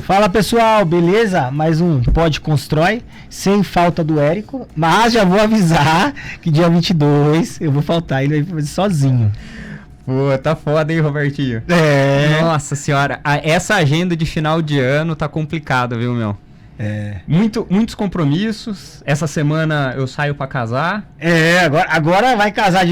Fala pessoal, beleza? Mais um Pod Constrói, sem falta do Érico, mas já vou avisar que dia 22 eu vou faltar, ele vai fazer sozinho. Pô, tá foda, hein, Robertinho? É. Nossa senhora, essa agenda de final de ano tá complicada, viu, meu? É. Muitos compromissos. Essa semana eu saio pra casar. É, agora vai casar,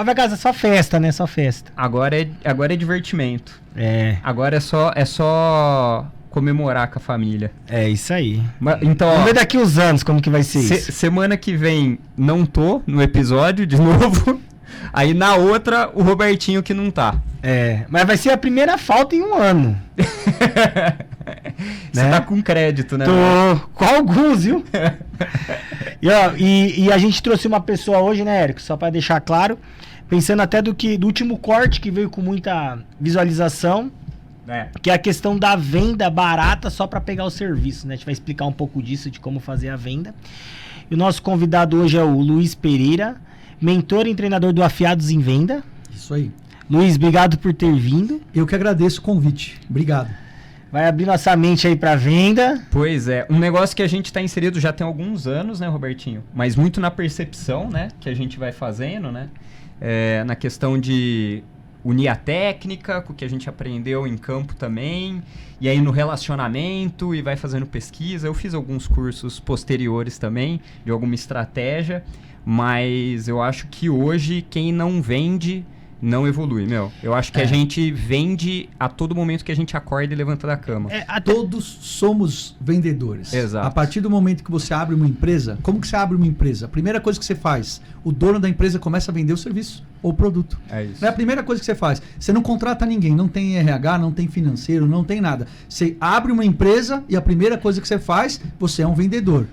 vai casar só festa, né? Só festa. Agora é divertimento. É. Agora é só comemorar com a família. É isso aí. Então, vamos ver daqui uns anos como que vai ser isso. Semana que vem não tô no episódio de novo. Aí na outra, o Robertinho que não tá. É, mas vai ser a primeira falta em um ano. Você tá com crédito, né? Tô com alguns, viu? e a gente trouxe uma pessoa hoje, né, Érico? Só pra deixar claro, pensando até do último corte que veio com muita visualização, que é a questão da venda barata só pra pegar o serviço, né? A gente vai explicar um pouco disso, de como fazer a venda. E o nosso convidado hoje é o Luiz Pereira, mentor e treinador do Afiados em Venda. Isso aí. Luiz, obrigado por ter vindo. Eu que agradeço o convite. Obrigado. Vai abrir nossa mente aí pra venda. Pois é, um negócio que a gente tá inserido já tem alguns anos, né, Robertinho? Mas muito na percepção, né, que a gente vai fazendo, né? Na questão de unir a técnica com o que a gente aprendeu em campo também, e aí no relacionamento, e vai fazendo pesquisa. Eu fiz alguns cursos posteriores também, de alguma estratégia, mas eu acho que hoje quem não vende não evolui, meu. Eu acho que a gente vende a todo momento que a gente acorda e levanta da cama. Todos somos vendedores. Exato. A partir do momento que você abre uma empresa, como que você abre uma empresa? A primeira coisa que você faz, o dono da empresa começa a vender o serviço ou o produto. É isso. É a primeira coisa que você faz. Você não contrata ninguém, não tem RH, não tem financeiro, não tem nada. Você abre uma empresa e a primeira coisa que você faz, você é um vendedor.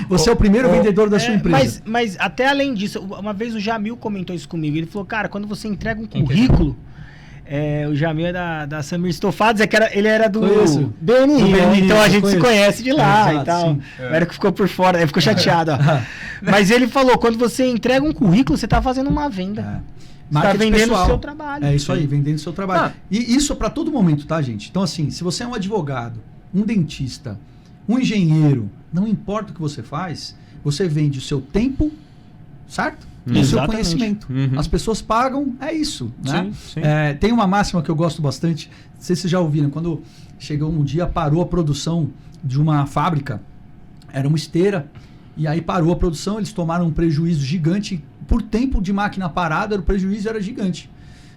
Você é o primeiro vendedor da sua empresa. Mas até além disso, uma vez o Jamil comentou isso comigo. Ele falou, cara, quando você entrega um currículo, o Jamil é da Samir Estofados, ele era do BNI, então a gente se conhece de lá. Exato, e tal. O Érico ficou por fora, ele ficou chateado. Mas ele falou, quando você entrega um currículo, você tá fazendo uma venda. Você tá vendendo o seu trabalho. É isso aí, vendendo o seu trabalho. E isso para todo momento, tá, gente? Então, assim, se você é um advogado, um dentista, um engenheiro, não importa o que você faz, você vende o seu tempo, certo? E o seu conhecimento. As pessoas pagam, é isso. Né? Sim. Tem uma máxima que eu gosto bastante, não sei se vocês já ouviram, quando chegou um dia, parou a produção de uma fábrica, era uma esteira, e aí parou a produção, eles tomaram um prejuízo gigante, por tempo de máquina parada, o prejuízo era gigante.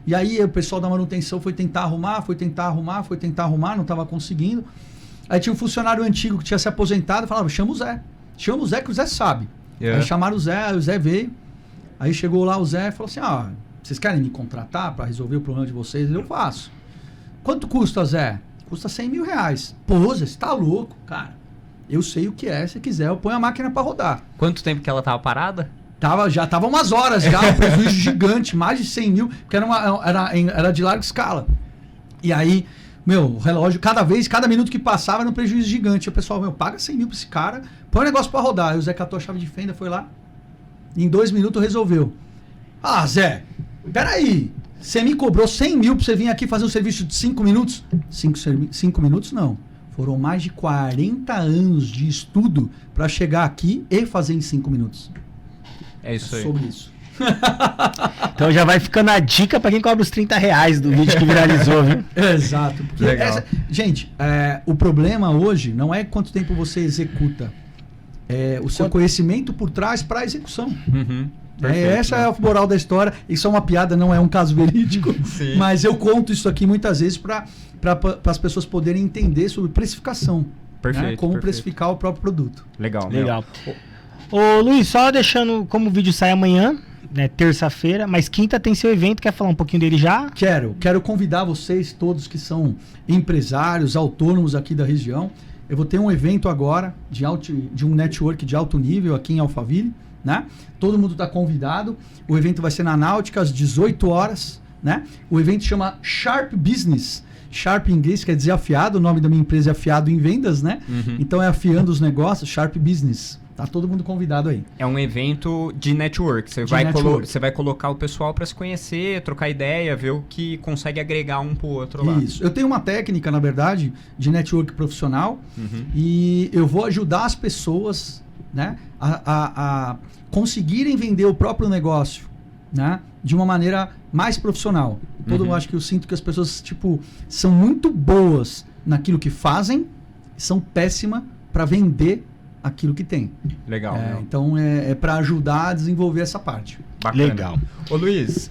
E aí o pessoal da manutenção foi tentar arrumar, não estava conseguindo. Aí tinha um funcionário antigo que tinha se aposentado, falava, chama o Zé que o Zé sabe. Aí chamaram o Zé veio, aí chegou lá o Zé e falou assim, vocês querem me contratar para resolver o problema de vocês? Eu faço. Quanto custa, Zé? Custa 100 mil reais. Pô, Zé, você tá louco? Cara, eu sei o que é, se quiser eu ponho a máquina para rodar. Quanto tempo que ela tava parada? Já tava umas horas já, um prejuízo gigante, mais de 100 mil, porque era de larga escala. E aí, o relógio, cada minuto que passava era um prejuízo gigante. O pessoal, paga 100 mil pra esse cara, põe o negócio pra rodar. Aí o Zé catou a chave de fenda, foi lá, em 2 minutos resolveu. Zé, peraí, você me cobrou 100 mil pra você vir aqui fazer um serviço de 5 minutos? 5 minutos não. Foram mais de 40 anos de estudo pra chegar aqui e fazer em 5 minutos. É isso aí. Sobre isso. Então já vai ficando a dica pra quem cobra os 30 reais do vídeo que viralizou, viu? Exato. Gente, o problema hoje não é quanto tempo você executa, é o seu conhecimento por trás para a execução. Perfeito, essa é a moral da história. Isso é uma piada, não é um caso verídico. Mas eu conto isso aqui muitas vezes para as pessoas poderem entender sobre precificação. Perfeito. Né? Como precificar o próprio produto. Legal. Ô Luiz, só deixando como o vídeo sai amanhã, né, terça-feira, mas quinta tem seu evento, quer falar um pouquinho dele já? Quero convidar vocês todos que são empresários, autônomos aqui da região. Eu vou ter um evento agora de um network de alto nível aqui em Alphaville, né? Todo mundo está convidado. O evento vai ser na Náutica às 18 horas, né? O evento chama Sharp Business. Sharp em inglês quer dizer afiado, o nome da minha empresa é Afiado em Vendas, né? Então é afiando os negócios, Sharp Business. Tá todo mundo convidado aí. É um evento de network. Você vai colocar o pessoal para se conhecer, trocar ideia, ver o que consegue agregar um pro outro lá. Isso. Eu tenho uma técnica, na verdade, de network profissional e eu vou ajudar as pessoas, né, a conseguirem vender o próprio negócio, né, de uma maneira mais profissional. Eu acho que eu sinto que as pessoas, tipo, são muito boas naquilo que fazem, são péssimas para vender aquilo que tem. Legal. Então é para ajudar a desenvolver essa parte. Bacana. Legal. Ô Luiz,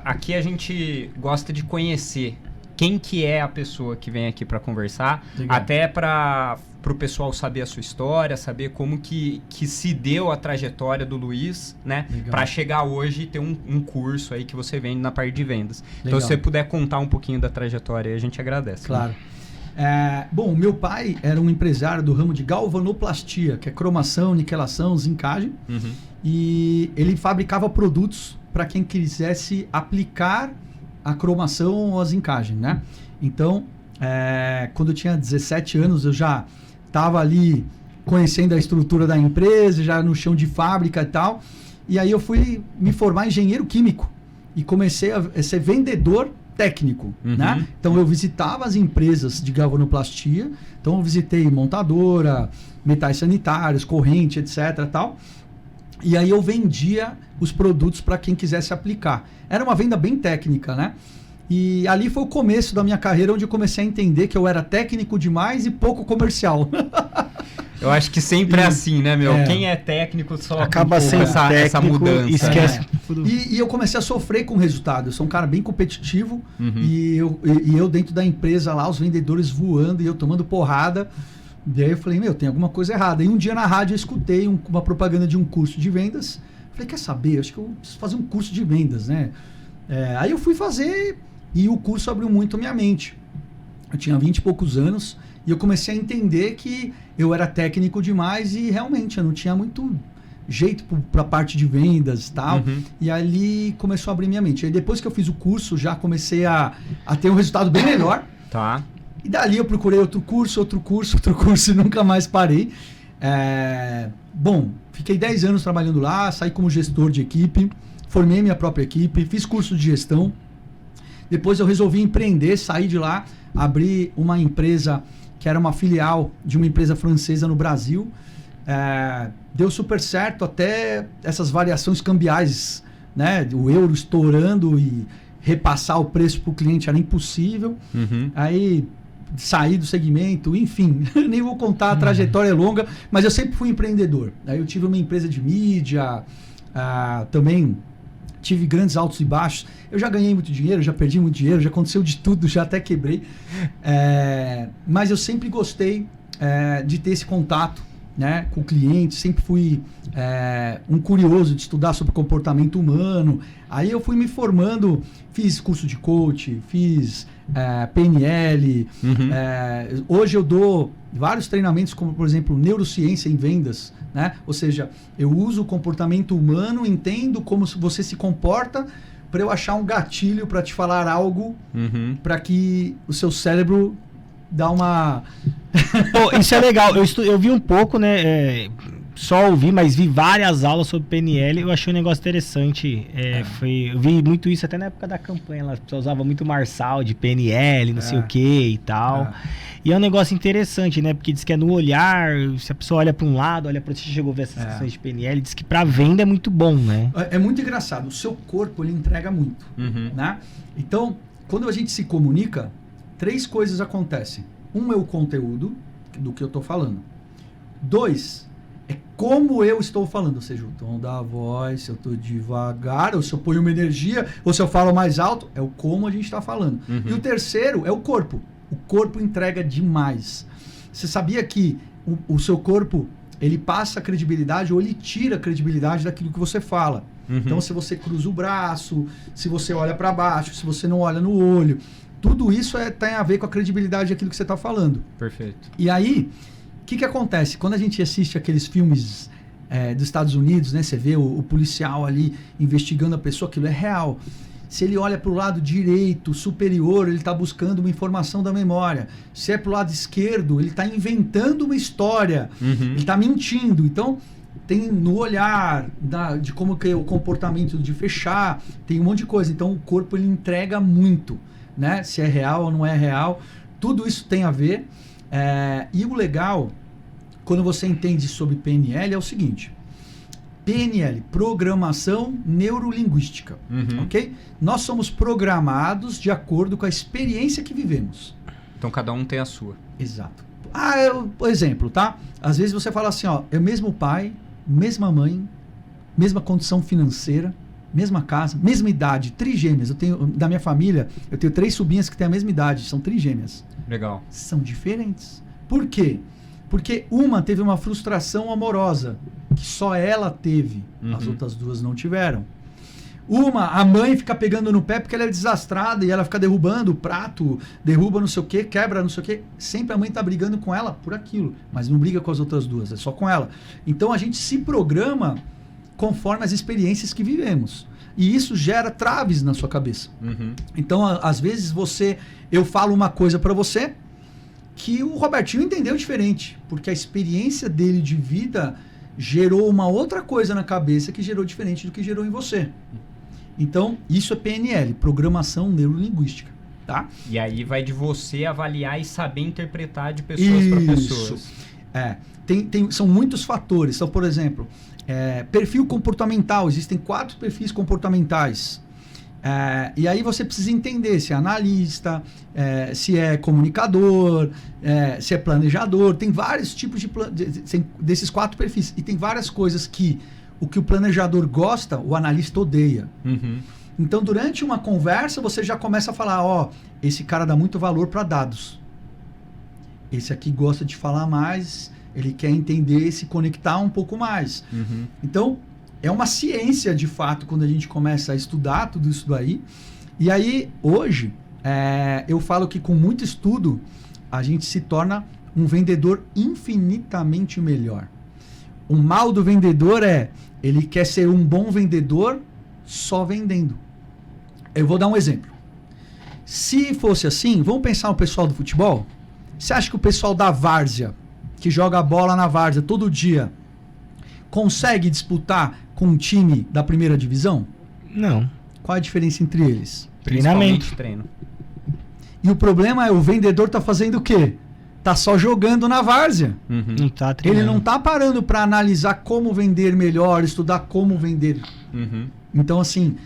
aqui a gente gosta de conhecer quem que é a pessoa que vem aqui para conversar, Legal. até para o pessoal saber a sua história, saber como que se deu a trajetória do Luiz, né? Para chegar hoje e ter um curso aí que você vende na parte de vendas. Legal. Então, se você puder contar um pouquinho da trajetória aí, a gente agradece. Claro. Bom, meu pai era um empresário do ramo de galvanoplastia, que é cromação, niquelação, zincagem. E ele fabricava produtos para quem quisesse aplicar a cromação ou a zincagem, né? Então, quando eu tinha 17 anos, eu já estava ali conhecendo a estrutura da empresa, já no chão de fábrica e tal. E aí eu fui me formar engenheiro químico e comecei a ser vendedor técnico, né? Então eu visitava as empresas de galvanoplastia, então eu visitei montadora, metais sanitários, corrente, etc, tal. E aí eu vendia os produtos para quem quisesse aplicar. Era uma venda bem técnica, né? E ali foi o começo da minha carreira, onde eu comecei a entender que eu era técnico demais e pouco comercial. Eu acho que sempre é assim, né, meu? Quem é técnico só acaba sendo essa mudança. Esquece. E eu comecei a sofrer com o resultado. Eu sou um cara bem competitivo e eu dentro da empresa lá, os vendedores voando e eu tomando porrada. E aí eu falei, tem alguma coisa errada. E um dia na rádio eu escutei uma propaganda de um curso de vendas. Falei, quer saber? Acho que eu preciso fazer um curso de vendas, né? Aí eu fui fazer e o curso abriu muito a minha mente. Eu tinha 20 e poucos anos e eu comecei a entender que eu era técnico demais e realmente eu não tinha muito jeito para a parte de vendas e tal. E ali começou a abrir minha mente. Aí depois que eu fiz o curso, já comecei a ter um resultado bem melhor. Tá. E dali eu procurei outro curso e nunca mais parei. Bom, fiquei 10 anos trabalhando lá, saí como gestor de equipe, formei minha própria equipe, fiz curso de gestão. Depois eu resolvi empreender, saí de lá, abri uma empresa que era uma filial de uma empresa francesa no Brasil. Deu super certo até essas variações cambiais, né? O euro estourando e repassar o preço para o cliente era impossível. Aí saí do segmento, enfim, nem vou contar, a trajetória é longa, mas eu sempre fui empreendedor. Aí eu tive uma empresa de mídia, também tive grandes altos e baixos. Eu já ganhei muito dinheiro, já perdi muito dinheiro, já aconteceu de tudo, já até quebrei. Mas eu sempre gostei de ter esse contato, né, com o cliente, sempre fui um curioso de estudar sobre comportamento humano. Aí eu fui me formando, fiz curso de coach, fiz PNL. Hoje eu dou vários treinamentos, como por exemplo neurociência em vendas, né? Ou seja, eu uso o comportamento humano, entendo como você se comporta para eu achar um gatilho para te falar algo para que o seu cérebro dá uma... Pô, isso é legal. Eu vi um pouco, né? Só ouvi, mas vi várias aulas sobre PNL. Eu achei um negócio interessante. Eu vi muito isso até na época da campanha. As pessoas usavam muito Marçal de PNL, não sei o que e tal. E é um negócio interessante, né? Porque diz que é no olhar. Se a pessoa olha para um lado, olha para outro. Você chegou a ver essas questões de PNL. Diz que para venda é muito bom, né? É muito engraçado. O seu corpo, ele entrega muito, né? Então, quando a gente se comunica, 3 coisas acontecem. Um é o conteúdo do que eu estou falando. 2, é como eu estou falando. Ou seja, o tom da voz, se eu estou devagar, ou se eu ponho uma energia, ou se eu falo mais alto. É o como a gente está falando. E o terceiro é o corpo. O corpo entrega demais. Você sabia que o seu corpo, ele passa a credibilidade ou ele tira a credibilidade daquilo que você fala. Então, se você cruza o braço, se você olha para baixo, se você não olha no olho... Tudo isso tem a ver com a credibilidade daquilo que você está falando. Perfeito. E aí, o que acontece? Quando a gente assiste aqueles filmes dos Estados Unidos, né? Você vê o policial ali investigando a pessoa, aquilo é real. Se ele olha para o lado direito, superior, ele está buscando uma informação da memória. Se é para o lado esquerdo, ele está inventando uma história. Ele está mentindo. Então, tem no olhar, de como que é o comportamento de fechar, tem um monte de coisa. Então, o corpo ele entrega muito, né? Se é real ou não é real. Tudo isso tem a ver. E o legal, quando você entende sobre PNL, é o seguinte. PNL, Programação Neurolinguística, ok? Nós somos programados de acordo com a experiência que vivemos. Então, cada um tem a sua. Exato. Por exemplo, tá? Às vezes você fala assim, ó, é o mesmo pai, mesma mãe, mesma condição financeira, mesma casa, mesma idade, trigêmeas. Da minha família, eu tenho 3 sobrinhas que têm a mesma idade, são trigêmeas. Legal. São diferentes. Por quê? Porque uma teve uma frustração amorosa, que só ela teve, as outras 2 não tiveram. A mãe fica pegando no pé porque ela é desastrada e ela fica derrubando o prato, derruba não sei o que, quebra não sei o que. Sempre a mãe tá brigando com ela por aquilo, mas não briga com as outras 2, é só com ela. Então a gente se programa conforme as experiências que vivemos. E isso gera traves na sua cabeça. Então, às vezes eu falo uma coisa para você que o Robertinho entendeu diferente, porque a experiência dele de vida gerou uma outra coisa na cabeça que gerou diferente do que gerou em você. Então, isso é PNL, Programação Neurolinguística, tá? E aí vai de você avaliar e saber interpretar de pessoas para pessoas. São muitos fatores. Então, por exemplo, perfil comportamental. Existem 4 perfis comportamentais. E aí você precisa entender se é analista, se é comunicador, se é planejador. Tem vários tipos desses 4 perfis. E tem várias coisas que o planejador gosta, o analista odeia. Então, durante uma conversa, você já começa a falar, esse cara dá muito valor para dados. Esse aqui gosta de falar mais, ele quer entender, se conectar um pouco mais. Então, é uma ciência, de fato, quando a gente começa a estudar tudo isso daí. E aí, hoje, eu falo que com muito estudo, a gente se torna um vendedor infinitamente melhor. O mal do vendedor ele quer ser um bom vendedor só vendendo. Eu vou dar um exemplo. Se fosse assim, vamos pensar no pessoal do futebol? Você acha que o pessoal da várzea, que joga a bola na várzea todo dia, consegue disputar com um time da primeira divisão? Não. Qual a diferença entre eles? Treinamento. Treino. E o problema é o vendedor tá fazendo o quê? Tá só jogando na várzea. Não tá treinando. Ele não tá parando para analisar como vender melhor, estudar como vender. Então, assim,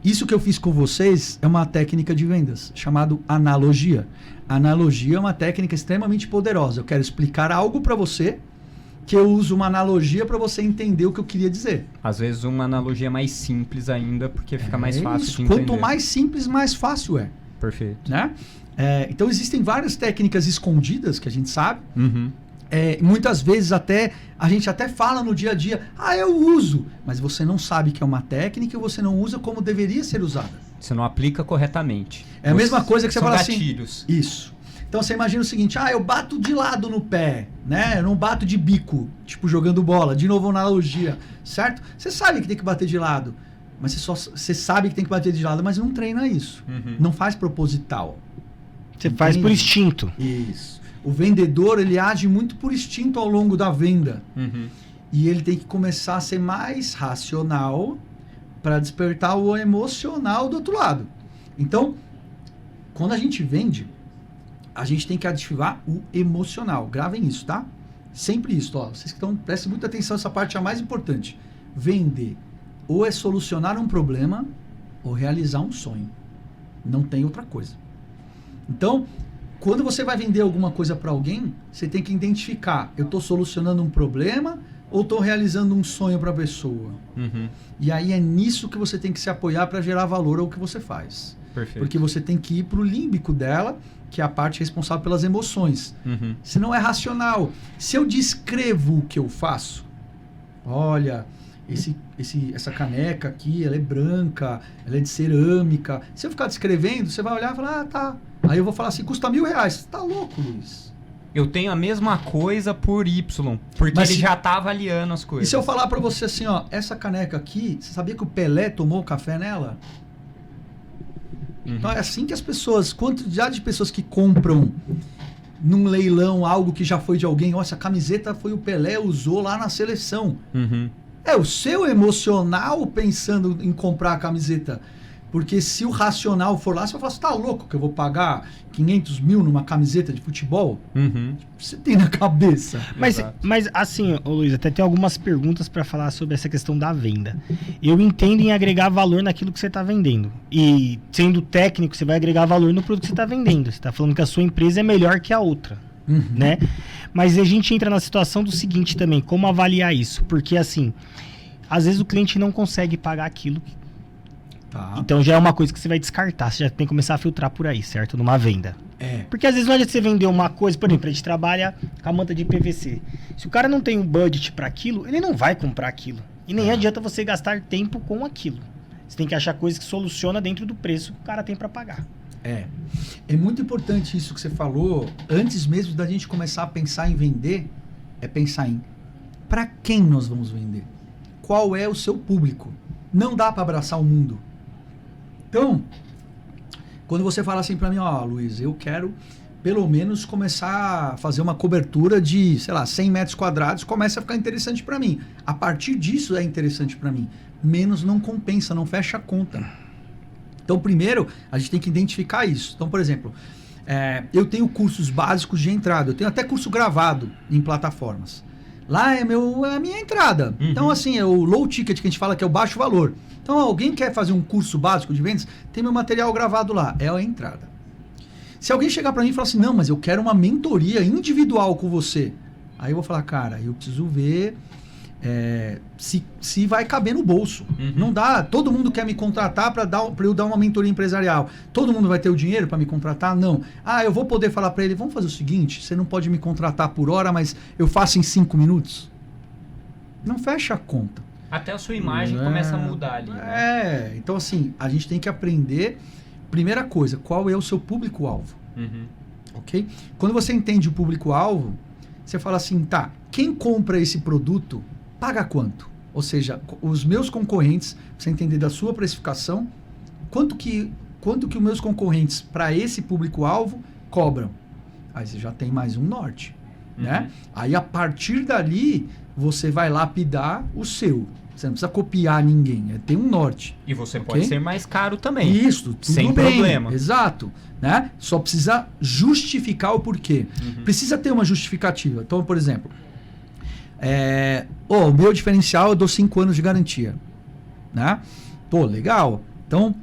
isso que eu fiz com vocês é uma técnica de vendas, chamado analogia. Analogia é uma técnica extremamente poderosa. Eu quero explicar algo para você, que eu uso uma analogia para você entender o que eu queria dizer. Às vezes uma analogia mais simples ainda, porque fica mais fácil de entender. Quanto mais simples, mais fácil é. Perfeito. Né? Então existem várias técnicas escondidas que a gente sabe. Muitas vezes a gente até fala no dia a dia, eu uso, mas você não sabe que é uma técnica e você não usa como deveria ser usada. Você não aplica corretamente. É a mesma coisa que você fala gatilhos. Assim. Isso. Então você imagina o seguinte, eu bato de lado no pé, né? Eu não bato de bico, tipo jogando bola. De novo, analogia, certo? Você sabe que tem que bater de lado, mas você sabe que tem que bater de lado, mas não treina isso. Não faz proposital. Você faz por instinto. Isso. O vendedor, ele age muito por instinto ao longo da venda. E ele tem que começar a ser mais racional para despertar o emocional do outro lado. Então, quando a gente vende, a gente tem que ativar o emocional. Gravem isso, tá? Sempre isso, Vocês que estão, prestem muita atenção, essa parte é a mais importante. Vender ou é solucionar um problema ou realizar um sonho. Não tem outra coisa. Então, quando você vai vender alguma coisa para alguém, você tem que identificar, eu estou solucionando um problema ou estou realizando um sonho para a pessoa? E aí é nisso que você tem que se apoiar para gerar valor ao que você faz. Perfeito. Porque você tem que ir para o límbico dela, que é a parte responsável pelas emoções. Senão é racional. Se eu descrevo o que eu faço, olha, essa caneca aqui, ela é branca, ela é de cerâmica. Se eu ficar descrevendo, você vai olhar e falar, tá. Aí eu vou falar assim, custa R$1.000. Tá louco, Luiz? Eu tenho a mesma coisa por Y, porque ele já tá avaliando as coisas. E se eu falar pra você assim, essa caneca aqui, você sabia que o Pelé tomou café nela? Então é assim que as pessoas, quantidade de pessoas que compram num leilão algo que já foi de alguém, essa camiseta foi o Pelé, usou lá na seleção. É o seu emocional pensando em comprar a camiseta. Porque se o racional for lá, você vai falar, você tá louco que eu vou pagar 500 mil numa camiseta de futebol? Você tem na cabeça. Mas assim, ô Luiz, até tem algumas perguntas para falar sobre essa questão da venda. Eu entendo em agregar valor naquilo que você está vendendo. E sendo técnico, você vai agregar valor no produto que você está vendendo. Você está falando que a sua empresa é melhor que a outra. Né? Mas a gente entra na situação do seguinte também, como avaliar isso? Porque assim, às vezes o cliente não consegue pagar aquilo. Tá. Então já é uma coisa que você vai descartar, você já tem que começar a filtrar por aí, certo? Numa venda. Porque às vezes não adianta você vender uma coisa, por exemplo, a gente trabalha com a manta de PVC. Se o cara não tem um budget para aquilo, ele não vai comprar aquilo. E nem adianta você gastar tempo com aquilo. Você tem que achar coisa que soluciona dentro do preço que o cara tem para pagar. É muito importante isso que você falou. Antes mesmo da gente começar a pensar em vender, é pensar em para quem nós vamos vender? Qual é o seu público? Não dá para abraçar o mundo. Então, quando você fala assim para mim, Luiz, eu quero pelo menos começar a fazer uma cobertura de, 100 metros quadrados, começa a ficar interessante para mim. A partir disso é interessante para mim. Menos não compensa, não fecha a conta. Então, primeiro, a gente tem que identificar isso. Então, por exemplo, eu tenho cursos básicos de entrada, eu tenho até curso gravado em plataformas. Lá é a minha entrada. Então, assim, é o low ticket que a gente fala que é o baixo valor. Então, alguém quer fazer um curso básico de vendas, tem meu material gravado lá. É a entrada. Se alguém chegar para mim e falar assim, não, mas eu quero uma mentoria individual com você. Aí eu vou falar, cara, eu preciso ver se vai caber no bolso. Não dá. Todo mundo quer me contratar para eu dar uma mentoria empresarial. Todo mundo vai ter o dinheiro para me contratar? Não. Eu vou poder falar para ele, vamos fazer o seguinte, você não pode me contratar por hora, mas eu faço em 5 minutos. Não fecha a conta. Até a sua imagem começa a mudar ali. Né? Então assim, a gente tem que aprender, primeira coisa, qual é o seu público-alvo. Ok? Quando você entende o público-alvo, você fala assim, tá, quem compra esse produto paga quanto? Ou seja, os meus concorrentes, você entender da sua precificação, quanto que os meus concorrentes para esse público-alvo cobram? Aí você já tem mais um norte, né? Aí a partir dali, você vai lapidar o seu. Você não precisa copiar ninguém, tem um norte. E você pode ser mais caro também. Isso, tudo sem bem, problema. Exato. Né? Só precisa justificar o porquê. Precisa ter uma justificativa. Então, por exemplo, o meu diferencial eu dou 5 anos de garantia. Né? Pô, legal. Então,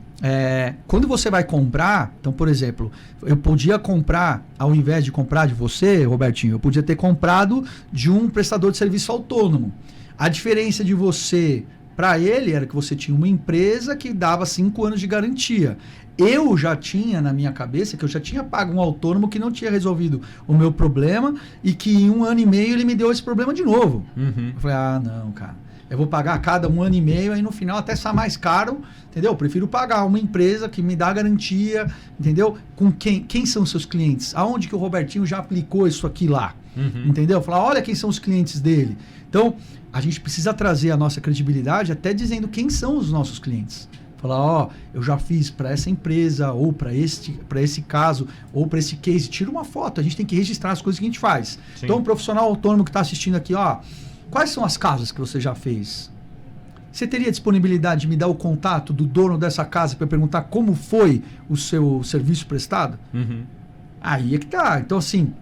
quando você vai comprar, então, por exemplo, eu podia comprar, ao invés de comprar de você, Robertinho, eu podia ter comprado de um prestador de serviço autônomo. A diferença de você para ele era que você tinha uma empresa que dava 5 anos de garantia. Eu já tinha na minha cabeça que eu já tinha pago um autônomo que não tinha resolvido o meu problema e que em 1 ano e meio ele me deu esse problema de novo. Eu falei, não, cara. Eu vou pagar a cada 1 ano e meio, aí no final até sai mais caro, entendeu? Eu prefiro pagar uma empresa que me dá garantia, entendeu? Com quem são os seus clientes? Aonde que o Robertinho já aplicou isso aqui lá? Entendeu? Falar, olha quem são os clientes dele. Então, a gente precisa trazer a nossa credibilidade até dizendo quem são os nossos clientes. Falar, eu já fiz para essa empresa, ou para esse caso, ou para esse case. Tira uma foto, a gente tem que registrar as coisas que a gente faz. Sim. Então, o profissional autônomo que está assistindo aqui, quais são as casas que você já fez? Você teria disponibilidade de me dar o contato do dono dessa casa para perguntar como foi o seu serviço prestado? Aí é que tá. Então, assim,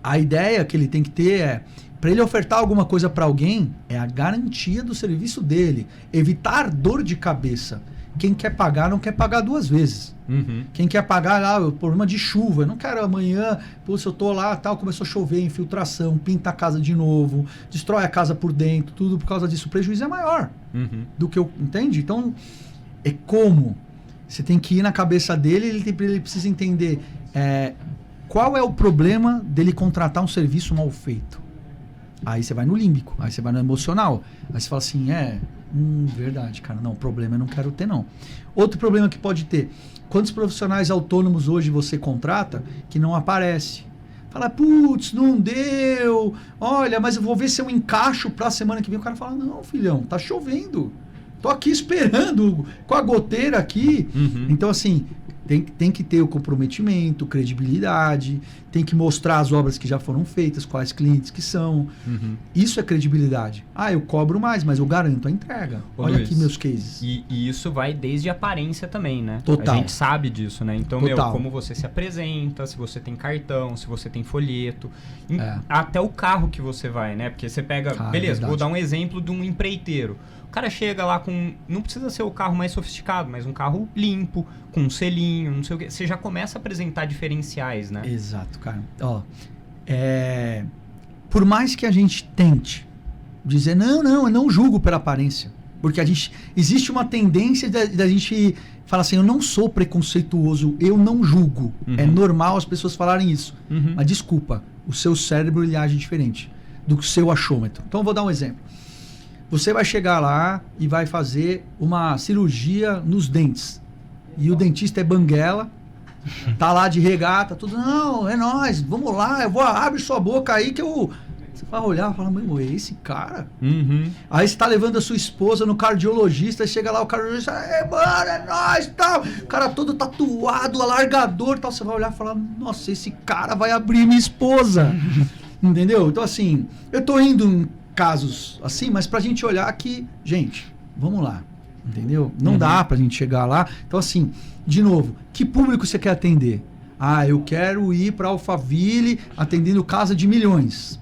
a ideia que ele tem que ter é, para ele ofertar alguma coisa para alguém, é a garantia do serviço dele. Evitar dor de cabeça. Quem quer pagar, não quer pagar 2 vezes. Quem quer pagar, o problema de chuva. Eu não quero amanhã, se eu tô lá, começou a chover, infiltração, pinta a casa de novo, destrói a casa por dentro, tudo por causa disso. O prejuízo é maior do que eu... Entende? Então, é como? Você tem que ir na cabeça dele, ele precisa entender qual é o problema dele contratar um serviço mal feito. Aí você vai no límbico, aí você vai no emocional. Aí você fala assim, verdade, cara, não, problema eu não quero ter, não. Outro problema que pode ter, quantos profissionais autônomos hoje você contrata que não aparece? Fala, putz, não deu, olha, mas eu vou ver se eu encaixo pra semana que vem. O cara fala, não, filhão, tá chovendo. Tô aqui esperando com a goteira aqui. Então, assim, tem que ter o comprometimento, credibilidade, tem que mostrar as obras que já foram feitas, quais clientes que são. Isso é credibilidade. Eu cobro mais, mas eu garanto a entrega. Olha Luiz, aqui meus cases. E isso vai desde a aparência também, né? Total. A gente sabe disso, né? Então, Total. como você se apresenta, se você tem cartão, se você tem folheto, até o carro que você vai, né? Porque você pega... beleza, vou dar um exemplo de um empreiteiro. O cara chega lá com... Não precisa ser o carro mais sofisticado, mas um carro limpo, com um selinho, não sei o quê. Você já começa a apresentar diferenciais, né? Exato, cara. Por mais que a gente tente dizer, não, eu não julgo pela aparência. Porque existe uma tendência da gente falar assim, eu não sou preconceituoso, eu não julgo. É normal as pessoas falarem isso. Mas desculpa, o seu cérebro ele age diferente do seu achômetro. Então eu vou dar um exemplo. Você vai chegar lá e vai fazer uma cirurgia nos dentes. E o dentista é banguela, tá lá de regata, tudo, não, é nóis, vamos lá, abre sua boca aí que eu... Você vai olhar e fala, meu, é esse cara? Aí você tá levando a sua esposa no cardiologista, aí chega lá o cardiologista, mano, é nóis, tal. O cara todo tatuado, alargador, tal. Você vai olhar e falar, nossa, esse cara vai abrir minha esposa. Entendeu? Então, assim, eu tô indo em casos assim, mas pra gente olhar que, gente, vamos lá. Entendeu? Não dá pra gente chegar lá. Então, assim, de novo, que público você quer atender? Eu quero ir pra Alphaville atendendo casa de milhões.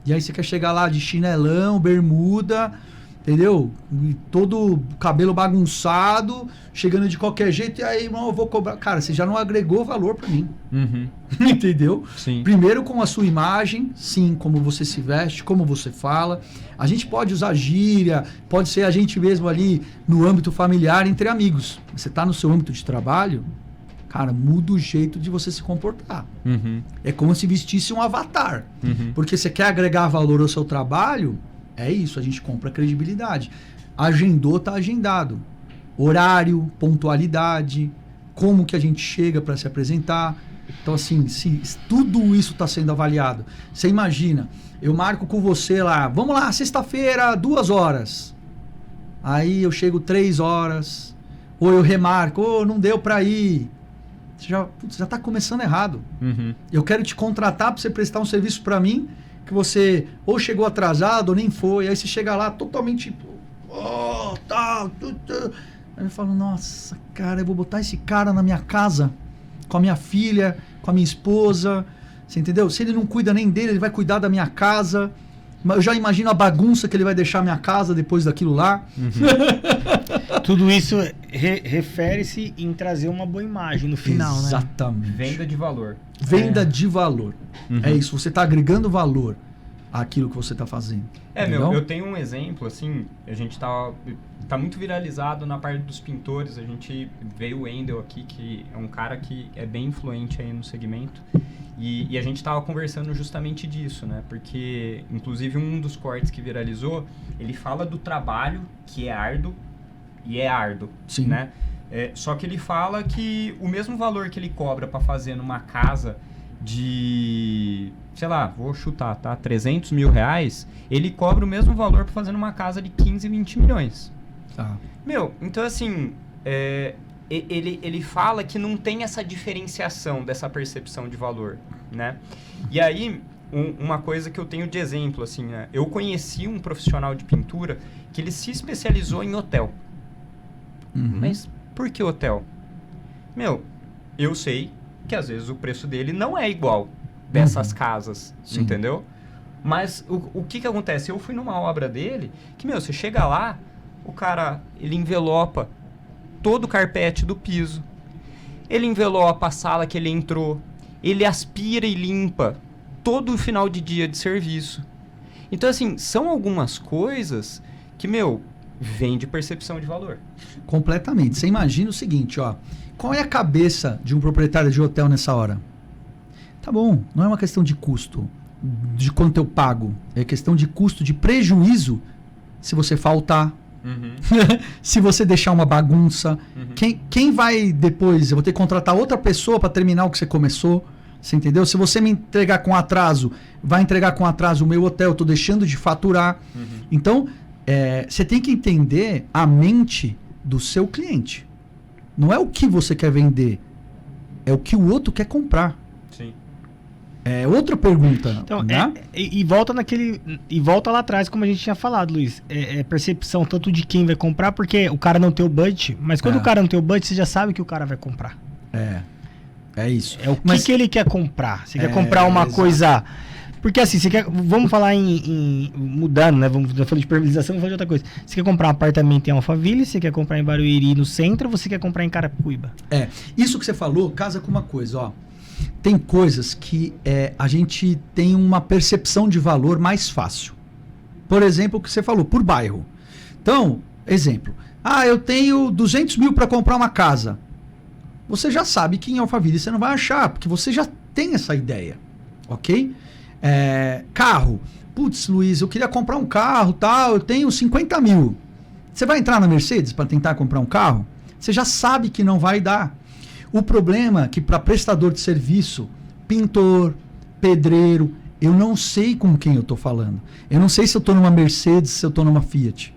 E aí você quer chegar lá de chinelão, bermuda, entendeu? E todo cabelo bagunçado, chegando de qualquer jeito, e aí, irmão, eu vou cobrar. Cara, você já não agregou valor pra mim. Entendeu? Sim. Primeiro com a sua imagem, sim, como você se veste, como você fala. A gente pode usar gíria, pode ser a gente mesmo ali no âmbito familiar, entre amigos. Você tá no seu âmbito de trabalho, cara, muda o jeito de você se comportar. É como se vestisse um avatar. Porque você quer agregar valor ao seu trabalho, é isso, a gente compra credibilidade. Agendou, tá agendado. Horário, pontualidade, como que a gente chega para se apresentar. Então, assim, se tudo isso está sendo avaliado, você imagina, eu marco com você lá, vamos lá, sexta-feira, 2 horas. Aí eu chego 3 horas, ou eu remarco, não deu para ir. Você já tá começando errado. Eu quero te contratar para você prestar um serviço para mim, que você ou chegou atrasado ou nem foi. Aí você chega lá totalmente... Aí eu falo, nossa, cara, eu vou botar esse cara na minha casa, com a minha filha, com a minha esposa. Você entendeu? Se ele não cuida nem dele, ele vai cuidar da minha casa. Eu já imagino a bagunça que ele vai deixar a minha casa depois daquilo lá. Tudo isso refere-se em trazer uma boa imagem no final, Exatamente. Venda de valor. Venda de valor. É isso, você está agregando valor àquilo que você está fazendo. Eu tenho um exemplo, assim, a gente tá muito viralizado na parte dos pintores. A gente veio o Wendel aqui, que é um cara que é bem influente aí no segmento. E a gente tava conversando justamente disso, né? Porque, inclusive, um dos cortes que viralizou, ele fala do trabalho, que é árduo, e é árduo, Sim. né? Só que ele fala que o mesmo valor que ele cobra para fazer numa casa de, sei lá, vou chutar, tá? 300 mil reais, ele cobra o mesmo valor para fazer numa casa de 15, 20 milhões. Então, assim... Ele fala que não tem essa diferenciação dessa percepção de valor, né? E aí, uma coisa que eu tenho de exemplo, assim, né? Eu conheci um profissional de pintura que ele se especializou em hotel. Mas por que hotel? Eu sei que às vezes o preço dele não é igual dessas casas, Sim. entendeu? Mas o que acontece? Eu fui numa obra dele que, você chega lá, o cara, ele envelopa todo o carpete do piso, ele envelopa a sala que ele entrou, ele aspira e limpa todo o final de dia de serviço. Então, assim, são algumas coisas que, vem de percepção de valor. Completamente. Você imagina o seguinte, qual é a cabeça de um proprietário de hotel nessa hora? Tá bom, não é uma questão de custo, de quanto eu pago, é questão de custo, de prejuízo se você faltar, se você deixar uma bagunça. Quem vai depois? Eu vou ter que contratar outra pessoa para terminar o que você começou. Você entendeu? Se você me entregar com atraso, vai entregar com atraso o meu hotel, eu estou deixando de faturar. Então, você tem que entender a mente do seu cliente. Não é o que você quer vender, é o que o outro quer comprar. Sim. É outra pergunta. Então, né? e volta lá atrás, como a gente tinha falado, Luiz. É percepção tanto de quem vai comprar, porque o cara não tem o budget, mas quando o cara não tem o budget, você já sabe que o cara vai comprar. É isso. É o que ele quer comprar. Você quer comprar uma coisa... Porque assim, você quer... Vamos falar mudando, né? Vamos falar de permeabilização, vamos falar de outra coisa. Você quer comprar um apartamento em Alphaville, você quer comprar em Barueri no centro, ou você quer comprar em Carapicuíba? Isso que você falou casa com uma coisa, ó. Tem coisas que a gente tem uma percepção de valor mais fácil. Por exemplo, o que você falou, por bairro. Então, exemplo. Eu tenho 200 mil para comprar uma casa. Você já sabe que em Alphaville você não vai achar, porque você já tem essa ideia. Ok? Carro. Putz, Luiz, eu queria comprar um carro, tal, eu tenho 50 mil. Você vai entrar na Mercedes para tentar comprar um carro? Você já sabe que não vai dar. O problema é que para prestador de serviço, pintor, pedreiro, eu não sei com quem eu estou falando. Eu não sei se eu estou numa Mercedes, se eu estou numa Fiat.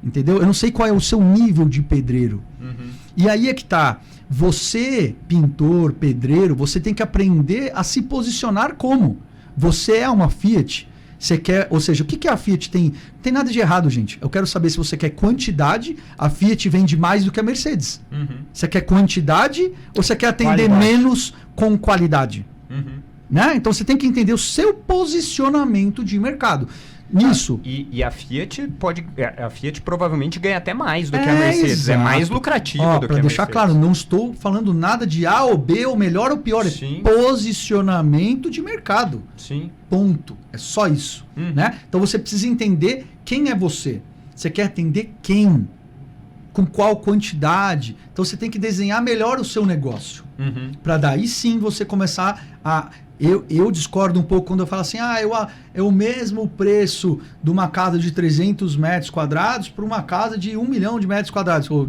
Entendeu? Eu não sei qual é o seu nível de pedreiro. Uhum. E aí é que tá. Você, pintor, pedreiro, você tem que aprender a se posicionar como. Você é uma Fiat. Você quer, ou seja, o que a Fiat tem? Não tem nada de errado, gente. Eu quero saber se você quer quantidade. A Fiat vende mais do que a Mercedes. Uhum. Você quer quantidade ou você quer atender menos com qualidade? Uhum. Né? Então você tem que entender o seu posicionamento de mercado. Nisso. E a Fiat a Fiat provavelmente ganha até mais do que a Mercedes. Exato. É mais lucrativo do que a Mercedes. Para deixar claro, não estou falando nada de A ou B, ou melhor ou pior. Sim. É posicionamento de mercado. Sim. Ponto. É só isso. Né? Então você precisa entender quem é você. Você quer atender quem? Com qual quantidade? Então você tem que desenhar melhor o seu negócio. Uhum. Para daí sim você começar a... Eu discordo um pouco quando eu falo assim, é o mesmo preço de uma casa de 300 metros quadrados para uma casa de 1 milhão de metros quadrados, ou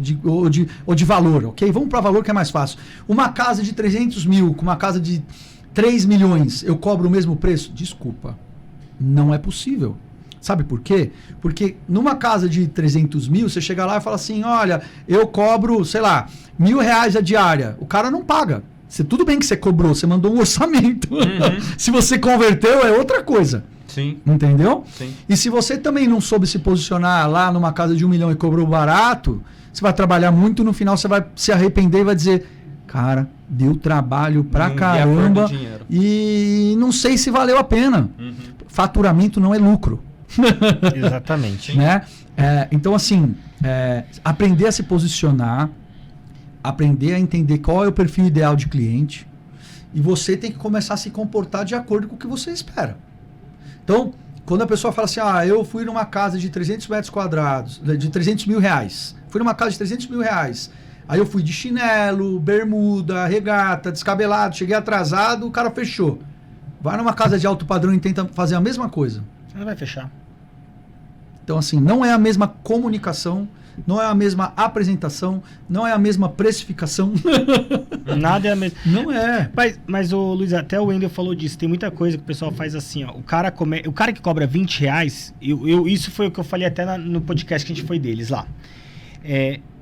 de valor, ok? Vamos para valor que é mais fácil. Uma casa de 300 mil com uma casa de 3 milhões, eu cobro o mesmo preço? Desculpa, não é possível. Sabe por quê? Porque numa casa de 300 mil, você chega lá e fala assim, olha, eu cobro, sei lá, R$1.000 a diária. O cara não paga. Tudo bem que você cobrou, você mandou um orçamento. Uhum. Se você converteu, é outra coisa. Sim. Entendeu? Sim. E se você também não soube se posicionar lá numa casa de 1 milhão e cobrou barato, você vai trabalhar muito, no final você vai se arrepender e vai dizer, cara, deu trabalho pra caramba e não sei se valeu a pena. Uhum. Faturamento não é lucro. Exatamente. Né? Então, assim, aprender a se posicionar, aprender a entender qual é o perfil ideal de cliente, e você tem que começar a se comportar de acordo com o que você espera. Então, quando a pessoa fala assim, eu fui numa casa de 300 metros quadrados, de 300 mil reais, fui numa casa de 300 mil reais, aí eu fui de chinelo, bermuda, regata, descabelado, cheguei atrasado, o cara fechou. Vai numa casa de alto padrão e tenta fazer a mesma coisa. Você não vai fechar. Então, assim, não é a mesma comunicação, não é a mesma apresentação, não é a mesma precificação. Nada é a mesma. Não é. Mas o Luiz, até o Wendel falou disso. Tem muita coisa que o pessoal faz assim, ó. O cara que cobra R$20, isso foi o que eu falei até no podcast que a gente foi deles lá.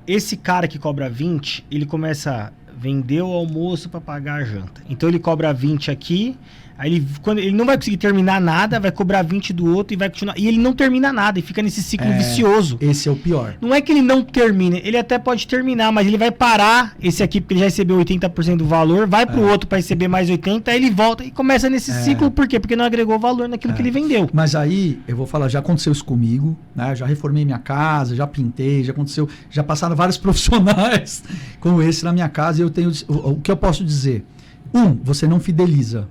Esse cara que cobra 20, ele começa a vender o almoço para pagar a janta. Então ele cobra 20 aqui. Aí ele não vai conseguir terminar nada, vai cobrar 20 do outro e vai continuar. E ele não termina nada e fica nesse ciclo vicioso. Esse é o pior. Não é que ele não termina, ele até pode terminar, mas ele vai parar esse aqui porque ele já recebeu 80% do valor, vai pro outro para receber mais 80%, aí ele volta e começa nesse ciclo. Por quê? Porque não agregou valor naquilo que ele vendeu. Mas aí, eu vou falar, já aconteceu isso comigo, né? Já reformei minha casa, já pintei, já passaram vários profissionais como esse na minha casa, e eu tenho o que eu posso dizer. 1, você não fideliza.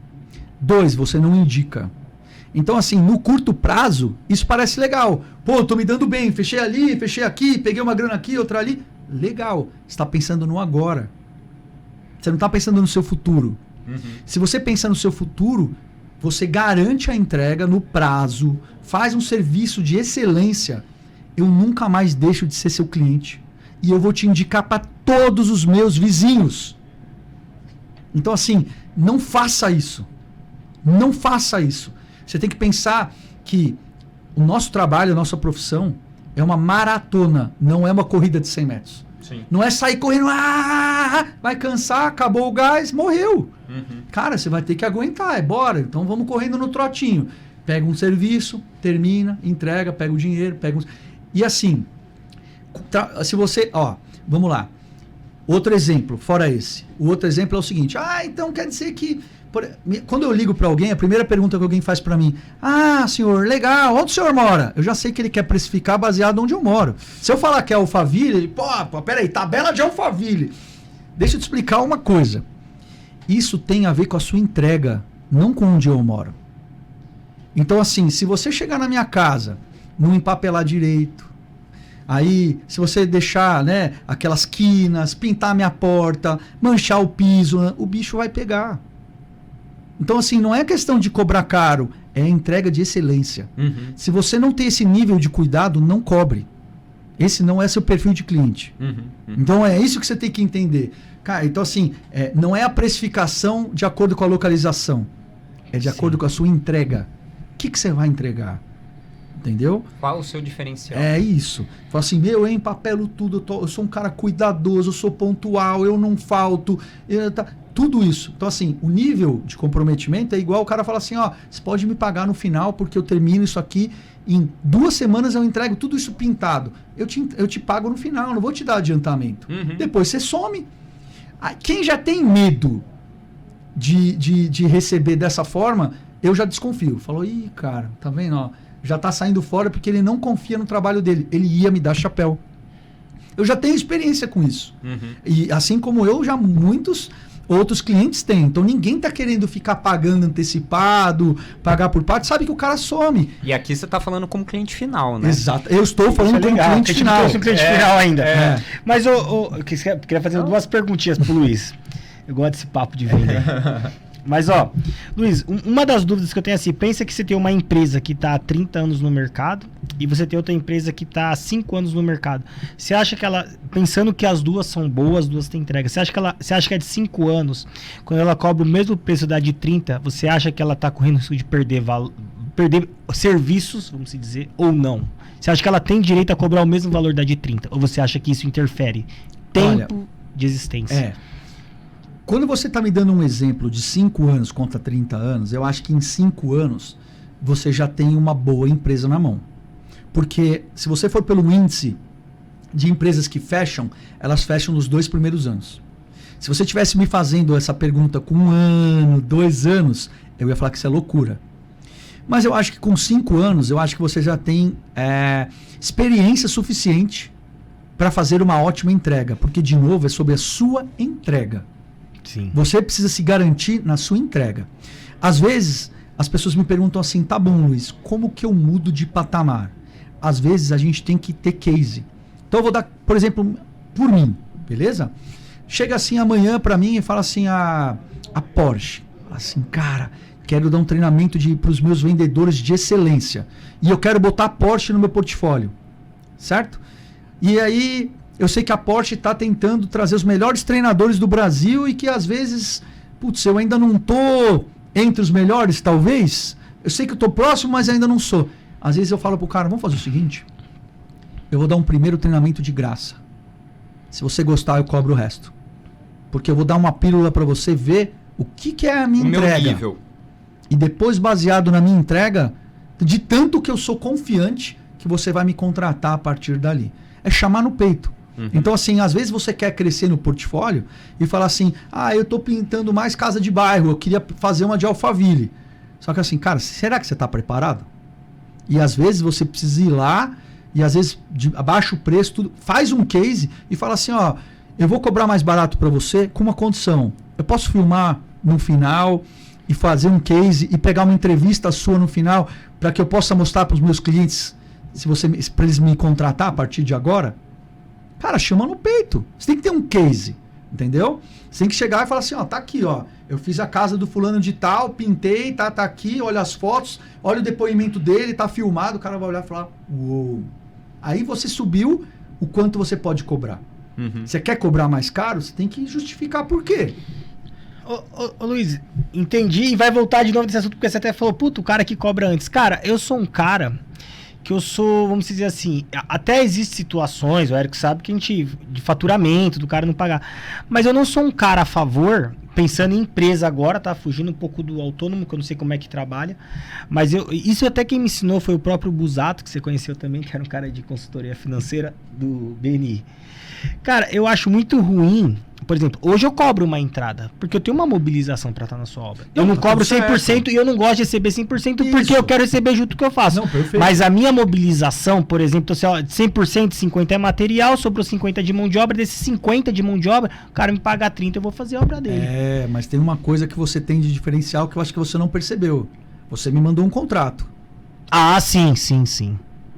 2, você não indica. Então, assim, no curto prazo, isso parece legal. Pô, tô me dando bem, fechei ali, fechei aqui, peguei uma grana aqui, outra ali. Legal. Você está pensando no agora. Você não está pensando no seu futuro. Uhum. Se você pensa no seu futuro, você garante a entrega no prazo, faz um serviço de excelência. Eu nunca mais deixo de ser seu cliente. E eu vou te indicar para todos os meus vizinhos. Então, assim, não faça isso. Não faça isso. Você tem que pensar que o nosso trabalho, a nossa profissão, é uma maratona, não é uma corrida de 100 metros. Sim. Não é sair correndo, vai cansar, acabou o gás, morreu. Cara, você vai ter que aguentar, bora. Então vamos correndo no trotinho. Pega um serviço, termina, entrega, pega o dinheiro, pega E assim, se você... vamos lá. Outro exemplo, fora esse. O outro exemplo é o seguinte. Então quer dizer que... Quando eu ligo para alguém, a primeira pergunta que alguém faz para mim: senhor, legal, onde o senhor mora? Eu já sei que ele quer precificar baseado onde eu moro. Se eu falar que é Alphaville, ele, peraí, tabela de Alphaville. Deixa eu te explicar uma coisa. Isso tem a ver com a sua entrega, não com onde eu moro. Então, assim, se você chegar na minha casa, não empapelar direito, aí, se você deixar, né, aquelas quinas, pintar a minha porta, manchar o piso, o bicho vai pegar. Então, assim, não é questão de cobrar caro, é entrega de excelência. Se você não tem esse nível de cuidado, não cobre. Esse não é seu perfil de cliente. Então, é isso que você tem que entender. Cara, então, assim, não é a precificação de acordo com a localização. É de acordo com a sua entrega. O que você vai entregar? Entendeu? Qual o seu diferencial? É isso. Fala assim, eu empapelo tudo, eu sou um cara cuidadoso, eu sou pontual, eu não falto, tudo isso. Então, assim, o nível de comprometimento é igual o cara fala assim, você pode me pagar no final porque eu termino isso aqui, em 2 semanas eu entrego tudo isso pintado. Eu te pago no final, não vou te dar adiantamento. Depois você some. Quem já tem medo de receber dessa forma, eu já desconfio. Falou, cara, tá vendo, já tá saindo fora porque ele não confia no trabalho dele. Ele ia me dar chapéu. Eu já tenho experiência com isso. E assim como eu, já muitos outros clientes têm. Então ninguém tá querendo ficar pagando antecipado, pagar por parte. Sabe que o cara some. E aqui você tá falando como cliente final, né? Exato. Eu estou falando como cliente final. Não cliente final ainda. Mas eu queria fazer 2 perguntinhas pro Luiz. Eu gosto desse papo de venda. Mas, Luiz, uma das dúvidas que eu tenho é assim, pensa que você tem uma empresa que está há 30 anos no mercado e você tem outra empresa que está há 5 anos no mercado. Você acha que ela, pensando que as duas são boas, as duas têm entrega, você acha que a de 5 anos, quando ela cobra o mesmo preço da de 30, você acha que ela está correndo risco de perder serviços, vamos dizer, ou não? Você acha que ela tem direito a cobrar o mesmo valor da de 30? Ou você acha que isso interfere? Tempo de existência. Quando você está me dando um exemplo de 5 anos contra 30 anos, eu acho que em 5 anos você já tem uma boa empresa na mão. Porque se você for pelo índice de empresas que fecham, elas fecham nos 2 primeiros anos. Se você estivesse me fazendo essa pergunta com 1 ano, 2 anos, eu ia falar que isso é loucura. Mas eu acho que com 5 anos, eu acho que você já tem experiência suficiente para fazer uma ótima entrega. Porque, de novo, é sobre a sua entrega. Sim. Você precisa se garantir na sua entrega. Às vezes, as pessoas me perguntam assim, tá bom, Luiz, como que eu mudo de patamar? Às vezes, a gente tem que ter case. Então, eu vou dar, por exemplo, por mim, beleza? Chega assim amanhã para mim e fala assim, a Porsche. Fala assim, cara, quero dar um treinamento para os meus vendedores de excelência. E eu quero botar a Porsche no meu portfólio. Certo? E aí... eu sei que a Porsche está tentando trazer os melhores treinadores do Brasil e que às vezes, eu ainda não estou entre os melhores, talvez. Eu sei que eu estou próximo, mas ainda não sou. Às vezes eu falo pro cara, vamos fazer o seguinte, eu vou dar um primeiro treinamento de graça. Se você gostar, eu cobro o resto. Porque eu vou dar uma pílula para você ver o que é a minha entrega. Meu nível. E depois, baseado na minha entrega, de tanto que eu sou confiante, que você vai me contratar a partir dali. É chamar no peito. Então, assim, às vezes você quer crescer no portfólio e falar assim, eu tô pintando mais casa de bairro, eu queria fazer uma de Alphaville. Só que assim, cara, será que você tá preparado? E às vezes você precisa ir lá e às vezes abaixa o preço, tudo, faz um case e fala assim, eu vou cobrar mais barato para você com uma condição. Eu posso filmar no final e fazer um case e pegar uma entrevista sua no final para que eu possa mostrar para os meus clientes, para eles me contratar a partir de agora? Cara, chama no peito. Você tem que ter um case, entendeu? Você tem que chegar e falar assim, tá aqui, eu fiz a casa do fulano de tal, pintei, tá aqui, olha as fotos, olha o depoimento dele, tá filmado, o cara vai olhar e falar, uou. Aí você subiu o quanto você pode cobrar. Você quer cobrar mais caro? Você tem que justificar por quê. Ô Luiz, entendi, e vai voltar de novo desse assunto, porque você até falou, o cara que cobra antes. Cara, eu sou um cara que eu sou, vamos dizer assim, até existem situações, o Érico sabe que a gente, de faturamento, do cara não pagar, mas eu não sou um cara a favor, pensando em empresa agora, tá? Fugindo um pouco do autônomo, que eu não sei como é que trabalha, mas isso até quem me ensinou foi o próprio Busato, que você conheceu também, que era um cara de consultoria financeira do BNI. Cara, eu acho muito ruim, por exemplo, hoje eu cobro uma entrada, porque eu tenho uma mobilização para estar na sua obra. Eu não cobro 100% e eu não gosto de receber 100% porque Isso. eu quero receber junto do que eu faço. Não, perfeito. Mas a minha mobilização, por exemplo, 100%, 50% é material, sobrou 50% de mão de obra, desses 50% de mão de obra, o cara me paga 30%, eu vou fazer a obra dele. Mas tem uma coisa que você tem de diferencial que eu acho que você não percebeu. Você me mandou um contrato. Ah, sim.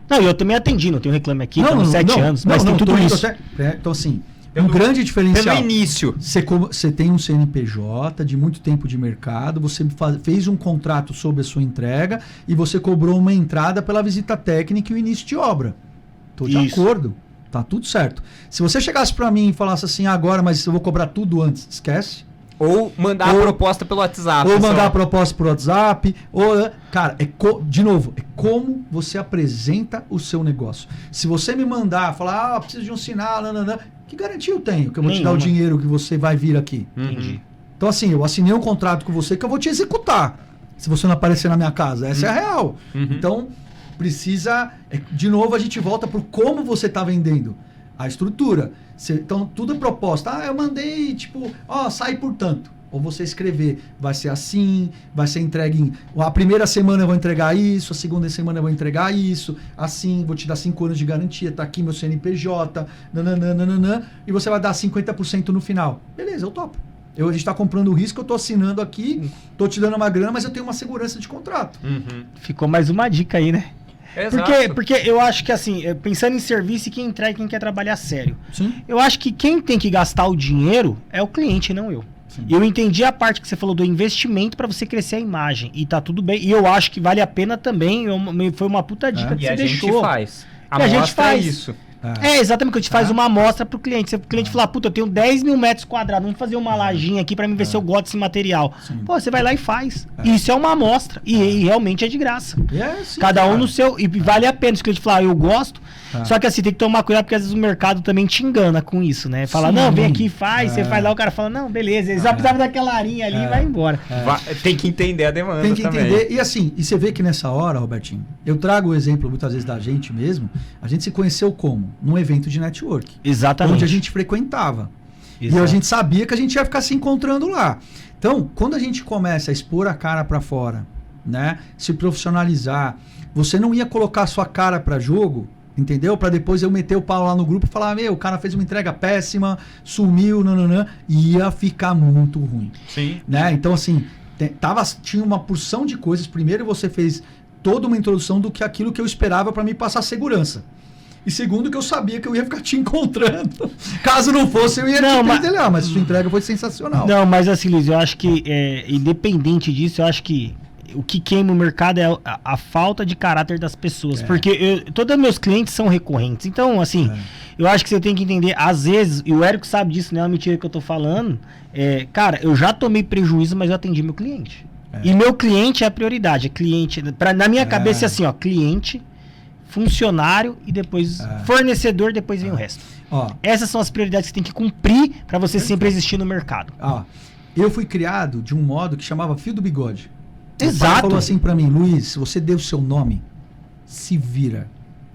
Não, eu também atendi, não tenho reclame aqui, estamos 7 anos, mas tem tudo isso. Então, assim, grande diferencial. Pelo início. Você tem um CNPJ de muito tempo de mercado, você fez um contrato sobre a sua entrega e você cobrou uma entrada pela visita técnica e o início de obra. Estou de acordo. Tá tudo certo. Se você chegasse para mim e falasse assim, agora, mas eu vou cobrar tudo antes, esquece. Ou mandar a proposta pelo WhatsApp. Ou mandar a proposta por WhatsApp. Cara, de novo, é como você apresenta o seu negócio. Se você me mandar, falar, preciso de um sinal, que garantia eu tenho que eu vou te dar o dinheiro que você vai vir aqui? Entendi. Então, assim, eu assinei um contrato com você que eu vou te executar. Se você não aparecer na minha casa. Essa é a real. Então, precisa... de novo, a gente volta pro como você está vendendo. A estrutura. Então, tudo é proposta. Eu mandei, sai por tanto. Ou você escrever, vai ser assim, vai ser entregue em... A primeira semana eu vou entregar isso, a segunda semana eu vou entregar isso, assim, vou te dar 5 anos de garantia, tá aqui meu CNPJ, e você vai dar 50% no final. Beleza, eu topo. A gente tá comprando o risco, eu tô assinando aqui, tô te dando uma grana, mas eu tenho uma segurança de contrato. Ficou mais uma dica aí, né? Exato. Porque eu acho que assim, pensando em serviço e quem entrega, quem quer trabalhar sério. Sim. Eu acho que quem tem que gastar o dinheiro é o cliente, não eu. Sim. Eu entendi a parte que você falou do investimento para você crescer a imagem. E tá tudo bem. E eu acho que vale a pena também. Foi uma puta dica que você deixou. E a gente faz. A gente faz isso. Exatamente, que a gente faz uma amostra pro cliente. Se o cliente falar, puta, eu tenho 10 mil metros quadrados, vamos fazer uma lajinha aqui pra mim ver se eu gosto desse material. Sim. Pô, você vai lá e faz. Isso é uma amostra. E realmente é de graça. Sim, cada um no seu. E vale a pena. Se o cliente falar, eu gosto. Só que assim, tem que tomar cuidado, porque às vezes o mercado também te engana com isso, né? Fala, não, vem aqui, faz. Você faz lá, o cara fala, não, beleza, eles só precisavam daquela arinha ali e vai embora. Tem que entender a demanda. Tem que também. entender. E assim, você vê que nessa hora, Robertinho, eu trago o exemplo muitas vezes da gente mesmo. A gente se conheceu como? Num evento de network. Exatamente. Onde a gente frequentava. Exato. E a gente sabia que a gente ia ficar se encontrando lá. Então, quando a gente começa a expor a cara para fora, né, se profissionalizar, você não ia colocar a sua cara para jogo, entendeu? Para depois eu meter o pau lá no grupo e falar, o cara fez uma entrega péssima, sumiu, ia ficar muito ruim. Sim. Né? Então, assim, tinha uma porção de coisas. Primeiro, você fez toda uma introdução do que aquilo que eu esperava para me passar segurança. E segundo, que eu sabia que eu ia ficar te encontrando. Caso não fosse, eu ia te pentelhar, mas sua entrega foi sensacional. Não, mas assim, Luiz, eu acho que, independente disso, eu acho que o que queima o mercado é a falta de caráter das pessoas. Porque todos meus clientes são recorrentes. Então, assim, eu acho que você tem que entender, às vezes, e o Érico sabe disso, não é uma mentira que eu tô falando, cara, eu já tomei prejuízo, mas eu atendi meu cliente. E meu cliente é a prioridade. Cliente, na minha cabeça é assim, cliente, funcionário e depois fornecedor, depois vem o resto. Essas são as prioridades que você tem que cumprir para você sempre existir no mercado. Eu fui criado de um modo que chamava fio do bigode. Exato. O pai falou assim para mim, Luiz, se você deu o seu nome, se vira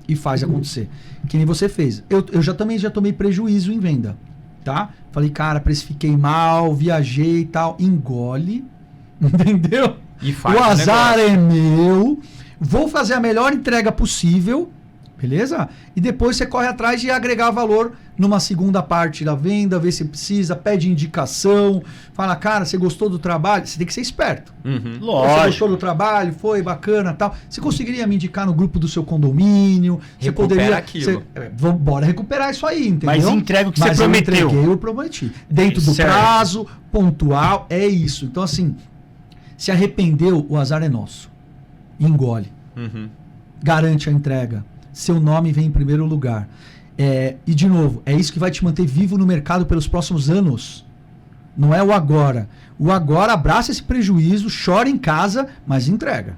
e faz acontecer. Que nem você fez. Eu também já tomei prejuízo em venda, tá? Falei, cara, precifiquei mal, viajei e tal. Engole, entendeu? E faz o azar é meu. Vou fazer a melhor entrega possível, beleza? E depois você corre atrás de agregar valor numa segunda parte da venda, ver se precisa, pede indicação, fala, cara, você gostou do trabalho? Você tem que ser esperto. Lógico. Você gostou do trabalho? Foi bacana e tal. Você conseguiria me indicar no grupo do seu condomínio? Você poderia... aquilo. Bora recuperar isso aí, entendeu? Mas entrega o que você prometeu. Eu prometi. Dentro do prazo, pontual, é isso. Então, assim, se arrependeu, o azar é nosso. Engole. Garante a entrega. Seu nome vem em primeiro lugar. E de novo, é isso que vai te manter vivo no mercado pelos próximos anos. Não é o agora. O agora abraça esse prejuízo, chora em casa, mas entrega.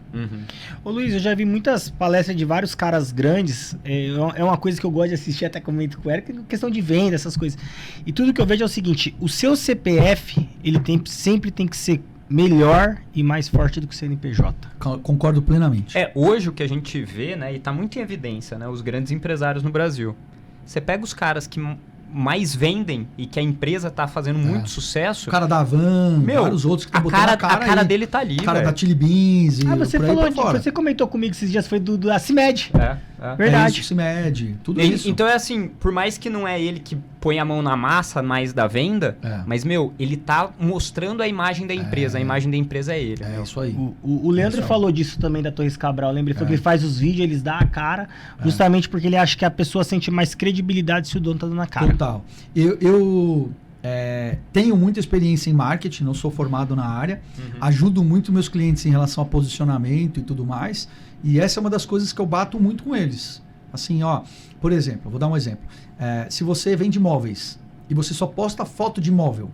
Ô Luiz, eu já vi muitas palestras de vários caras grandes. É uma coisa que eu gosto de assistir, até comento com o Eric, questão de venda, essas coisas. E tudo que eu vejo é o seguinte: o seu CPF, ele sempre tem que ser melhor e mais forte do que o CNPJ. Concordo plenamente. Hoje o que a gente vê, né, e tá muito em evidência, né, os grandes empresários no Brasil. Você pega os caras que mais vendem e que a empresa tá fazendo muito sucesso. O cara da Van, vários outros que estão botando a cara aí. Dele tá ali, o cara da Chili Beans e você falou, você comentou comigo esses dias, foi do CIMED. Verdade. CIMED, tudo isso. Então é assim, por mais que não é ele que põe a mão na massa mais da venda, mas, ele tá mostrando a imagem da empresa. A imagem da empresa é ele. É isso aí. O Leandro falou disso também da Torres Cabral, lembra? Ele falou que ele faz os vídeos, eles dão a cara, justamente porque ele acha que a pessoa sente mais credibilidade se o dono tá dando a cara. Total. Eu tenho muita experiência em marketing, não sou formado na área, ajudo muito meus clientes em relação a posicionamento e tudo mais, e essa é uma das coisas que eu bato muito com eles. Assim, por exemplo, vou dar um exemplo. Se você vende móveis e você só posta foto de móvel,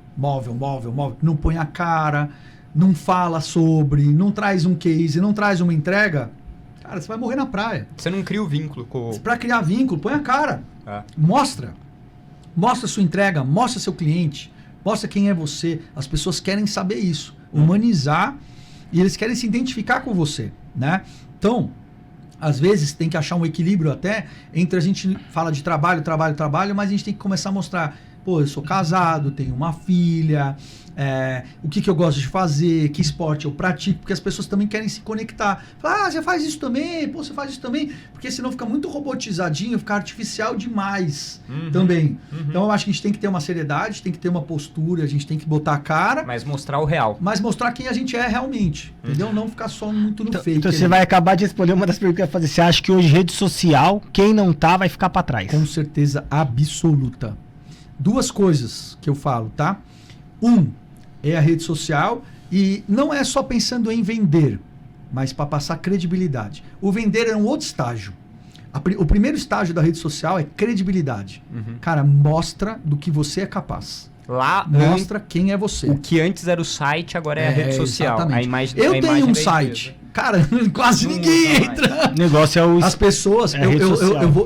não põe a cara, não fala sobre, não traz um case, não traz uma entrega, cara, você vai morrer na praia. Você não cria o vínculo com... Para criar vínculo, põe a cara. Mostra sua entrega, mostra seu cliente, mostra quem é você. As pessoas querem saber isso, humanizar, e eles querem se identificar com você, né? Então, às vezes tem que achar um equilíbrio até entre a gente fala de trabalho, mas a gente tem que começar a mostrar, eu sou casado, tenho uma filha, o que eu gosto de fazer, que esporte eu pratico, porque as pessoas também querem se conectar. Falar, você faz isso também, você faz isso também, porque senão fica muito robotizadinho, fica artificial demais também. Então eu acho que a gente tem que ter uma seriedade, tem que ter uma postura, a gente tem que botar a cara. Mas mostrar o real. Mas mostrar quem a gente é realmente, entendeu? Não ficar só muito no fake. Então você vai acabar de responder uma das perguntas que eu ia fazer. Você acha que hoje rede social, quem não tá, vai ficar para trás? Com certeza absoluta. 2 coisas que eu falo, tá? É a rede social, e não é só pensando em vender, mas para passar credibilidade. O vender é um outro estágio. O primeiro estágio da rede social é credibilidade. Cara, mostra do que você é capaz. Lá mostra quem é você. O que antes era o site, agora é a rede social. Exatamente. Eu tenho um site. Cara, quase ninguém entra. O negócio é as pessoas.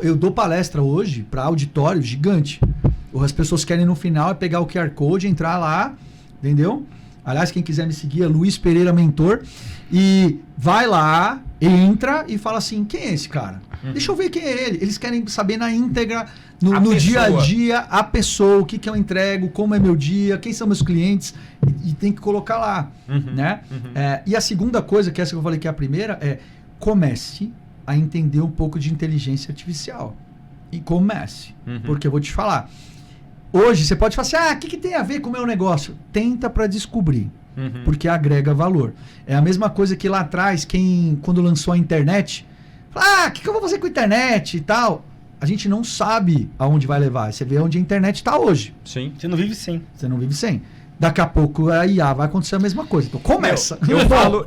Eu dou palestra hoje para auditório gigante. As pessoas querem no final pegar o QR Code, entrar lá, entendeu? Aliás, quem quiser me seguir é Luiz Pereira Mentor. E vai lá, entra e fala assim, quem é esse cara? Deixa eu ver quem é ele. Eles querem saber na íntegra, no dia a dia, a pessoa, o que eu entrego, como é meu dia, quem são meus clientes. E tem que colocar lá, né? E a segunda coisa, que essa que eu falei que é a primeira, é comece a entender um pouco de inteligência artificial. E comece. Porque eu vou te falar... Hoje você pode falar assim, o que tem a ver com o meu negócio? Tenta para descobrir, porque agrega valor. É a mesma coisa que lá atrás, quando lançou a internet, fala, o que eu vou fazer com a internet e tal? A gente não sabe aonde vai levar. Você vê onde a internet está hoje. Sim. Você não vive sem. Você não vive sem. Daqui a pouco a IA vai acontecer a mesma coisa. Então começa.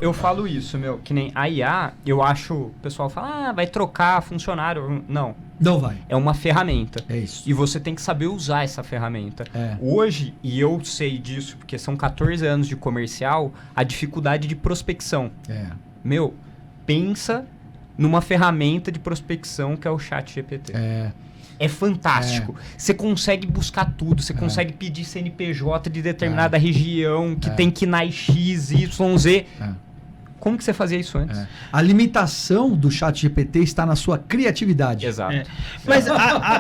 Eu falo isso, que nem a IA, eu acho, o pessoal fala, vai trocar funcionário. Não. Não vai. É uma ferramenta. É isso. E você tem que saber usar essa ferramenta. Hoje, e eu sei disso, porque são 14 anos de comercial, a dificuldade de prospecção. Pensa numa ferramenta de prospecção que é o ChatGPT. É fantástico. Você consegue buscar tudo. Você consegue pedir CNPJ de determinada região, que tem KNAI X, Y, Z. Como que você fazia isso antes? A limitação do ChatGPT está na sua criatividade. Exato. Mas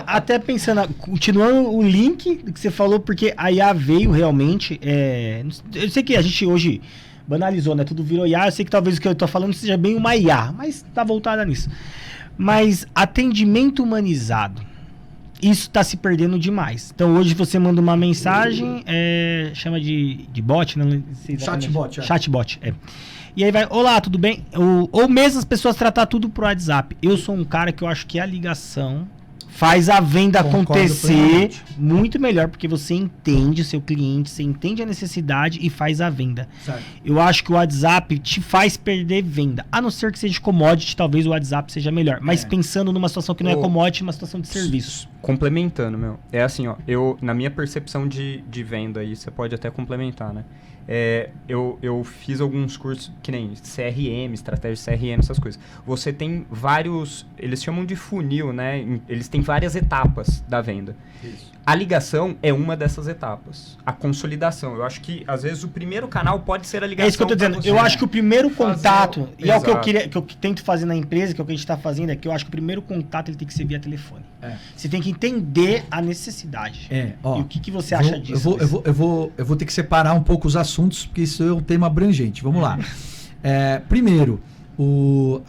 até pensando, continuando o link que você falou, porque a IA veio realmente... eu sei que a gente hoje banalizou, né? Tudo virou IA. Eu sei que talvez o que eu estou falando seja bem uma IA, mas está voltada nisso. Mas atendimento humanizado, isso está se perdendo demais. Então hoje você manda uma mensagem, chama de bot, não sei. Chatbot. Chatbot, E aí vai, olá, tudo bem? Ou mesmo as pessoas tratar tudo pro WhatsApp. Eu sou um cara que eu acho que a ligação faz a venda Concordo acontecer plenamente. muito melhor, porque você entende o seu cliente, você entende a necessidade e faz a venda. Certo. Eu acho que o WhatsApp te faz perder venda. A não ser que seja commodity, talvez o WhatsApp seja melhor. Mas pensando numa situação que não é commodity, uma situação de serviço. Complementando, meu. É assim, ó. Na minha percepção de venda aí, você pode até complementar, né? Eu fiz alguns cursos, que nem CRM, estratégia de CRM, essas coisas. Você tem vários, eles chamam de funil, né? Eles têm várias etapas da venda. Isso. A ligação é uma dessas etapas. A consolidação. Eu acho que, às vezes, o primeiro canal pode ser a ligação. É isso que eu tô dizendo. Eu acho que o primeiro contato, e é o que Exato. que eu tento fazer na empresa, que é o que a gente tá fazendo, é que eu acho que o primeiro contato ele tem que ser via telefone. Você tem que entender a necessidade. E o que você acha disso? Eu vou ter que separar um pouco os assuntos, porque isso é um tema abrangente. Vamos lá. Primeiro, o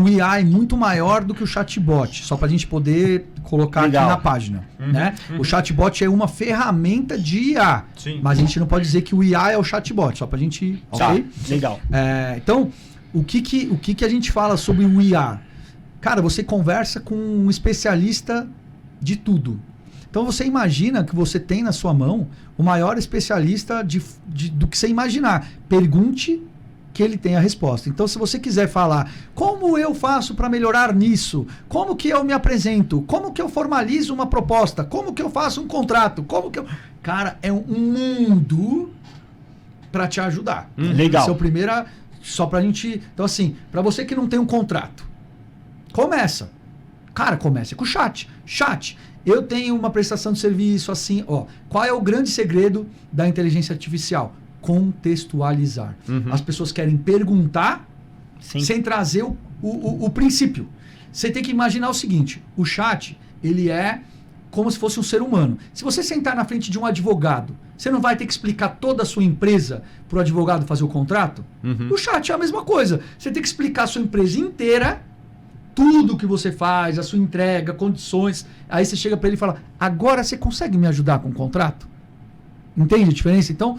IA é muito maior do que o chatbot, só para a gente poder colocar aqui na página. Né? O chatbot é uma ferramenta de IA, mas a gente não pode dizer que o IA é o chatbot, só para a gente... Ok? Legal. Então, o que a gente fala sobre o IA? Cara, você conversa com um especialista de tudo. Então você imagina que você tem na sua mão o maior especialista do que você imaginar. Pergunte que ele tem a resposta. Então, se você quiser falar como eu faço para melhorar nisso, como que eu me apresento, como que eu formalizo uma proposta, como que eu faço um contrato, como que eu... Cara, é um mundo para te ajudar. Legal. Esse é o primeiro, só pra gente... Então, assim, para você que não tem um contrato, começa. Cara, comece com o chat. Chat. Eu tenho uma prestação de serviço assim, ó. Qual é o grande segredo da inteligência artificial? Contextualizar. As pessoas querem perguntar sem trazer o princípio. Você tem que imaginar o seguinte, o chat, ele é como se fosse um ser humano. Se você sentar na frente de um advogado, você não vai ter que explicar toda a sua empresa para o advogado fazer o contrato? O chat é a mesma coisa. Você tem que explicar a sua empresa inteira, tudo que você faz, a sua entrega, condições. Aí você chega para ele e fala, agora você consegue me ajudar com o contrato? Entende a diferença? Então,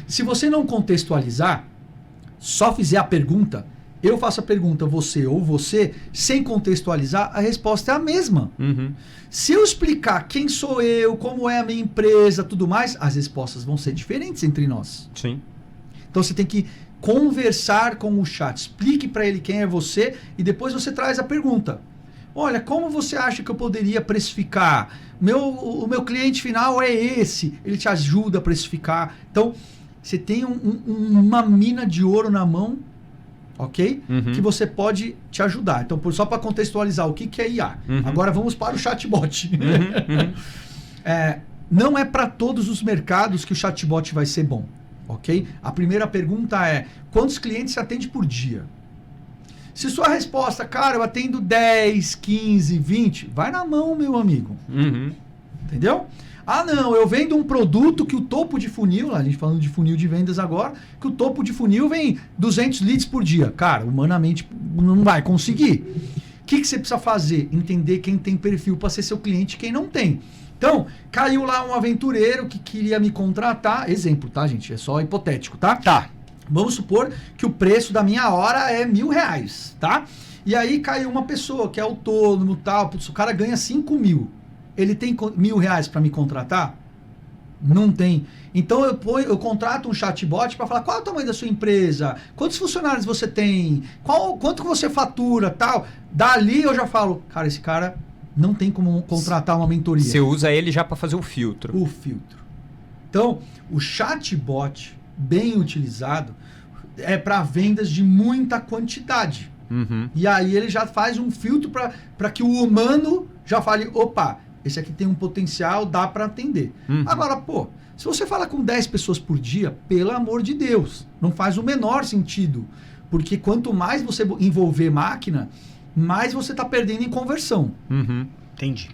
se você não contextualizar, só fizer a pergunta, eu faço a pergunta, você ou você, sem contextualizar, a resposta é a mesma. Se eu explicar quem sou eu, como é a minha empresa, tudo mais, as respostas vão ser diferentes entre nós. Sim. Então você tem que conversar com o chat, explique para ele quem é você e depois você traz a pergunta. Olha, como você acha que eu poderia precificar? O meu cliente final é esse, ele te ajuda a precificar. Então, você tem uma mina de ouro na mão, ok? Que você pode te ajudar. Então, só para contextualizar o que é IA. Agora vamos para o chatbot. Não é para todos os mercados que o chatbot vai ser bom, ok? A primeira pergunta é, quantos clientes você atende por dia? Se sua resposta, cara, eu atendo 10, 15, 20, vai na mão, meu amigo. Entendeu? Ah, não, eu vendo um produto que o topo de funil, a gente falando de funil de vendas agora, que o topo de funil vem 200 leads por dia. Cara, humanamente não vai conseguir. O que você precisa fazer? Entender quem tem perfil para ser seu cliente e quem não tem. Então, caiu lá um aventureiro que queria me contratar. Exemplo, tá, gente? É só hipotético, tá? Tá. Vamos supor que o preço da minha hora é R$1.000, tá? E aí caiu uma pessoa que é autônomo e tal. Putz, o cara ganha 5.000. Ele tem R$1.000 para me contratar? Não tem. Então eu contrato um chatbot para falar qual é o tamanho da sua empresa, quantos funcionários você tem, quanto que você fatura, tal. Dali eu já falo, cara, esse cara não tem como contratar uma mentoria. Você usa ele já para fazer o filtro. O filtro. Então, o chatbot bem utilizado é para vendas de muita quantidade. E aí ele já faz um filtro para que o humano já fale, opa, esse aqui tem um potencial, dá para atender. Agora, pô, se você fala com 10 pessoas por dia, pelo amor de Deus, não faz o menor sentido. Porque quanto mais você envolver máquina, mais você está perdendo em conversão. Entendi.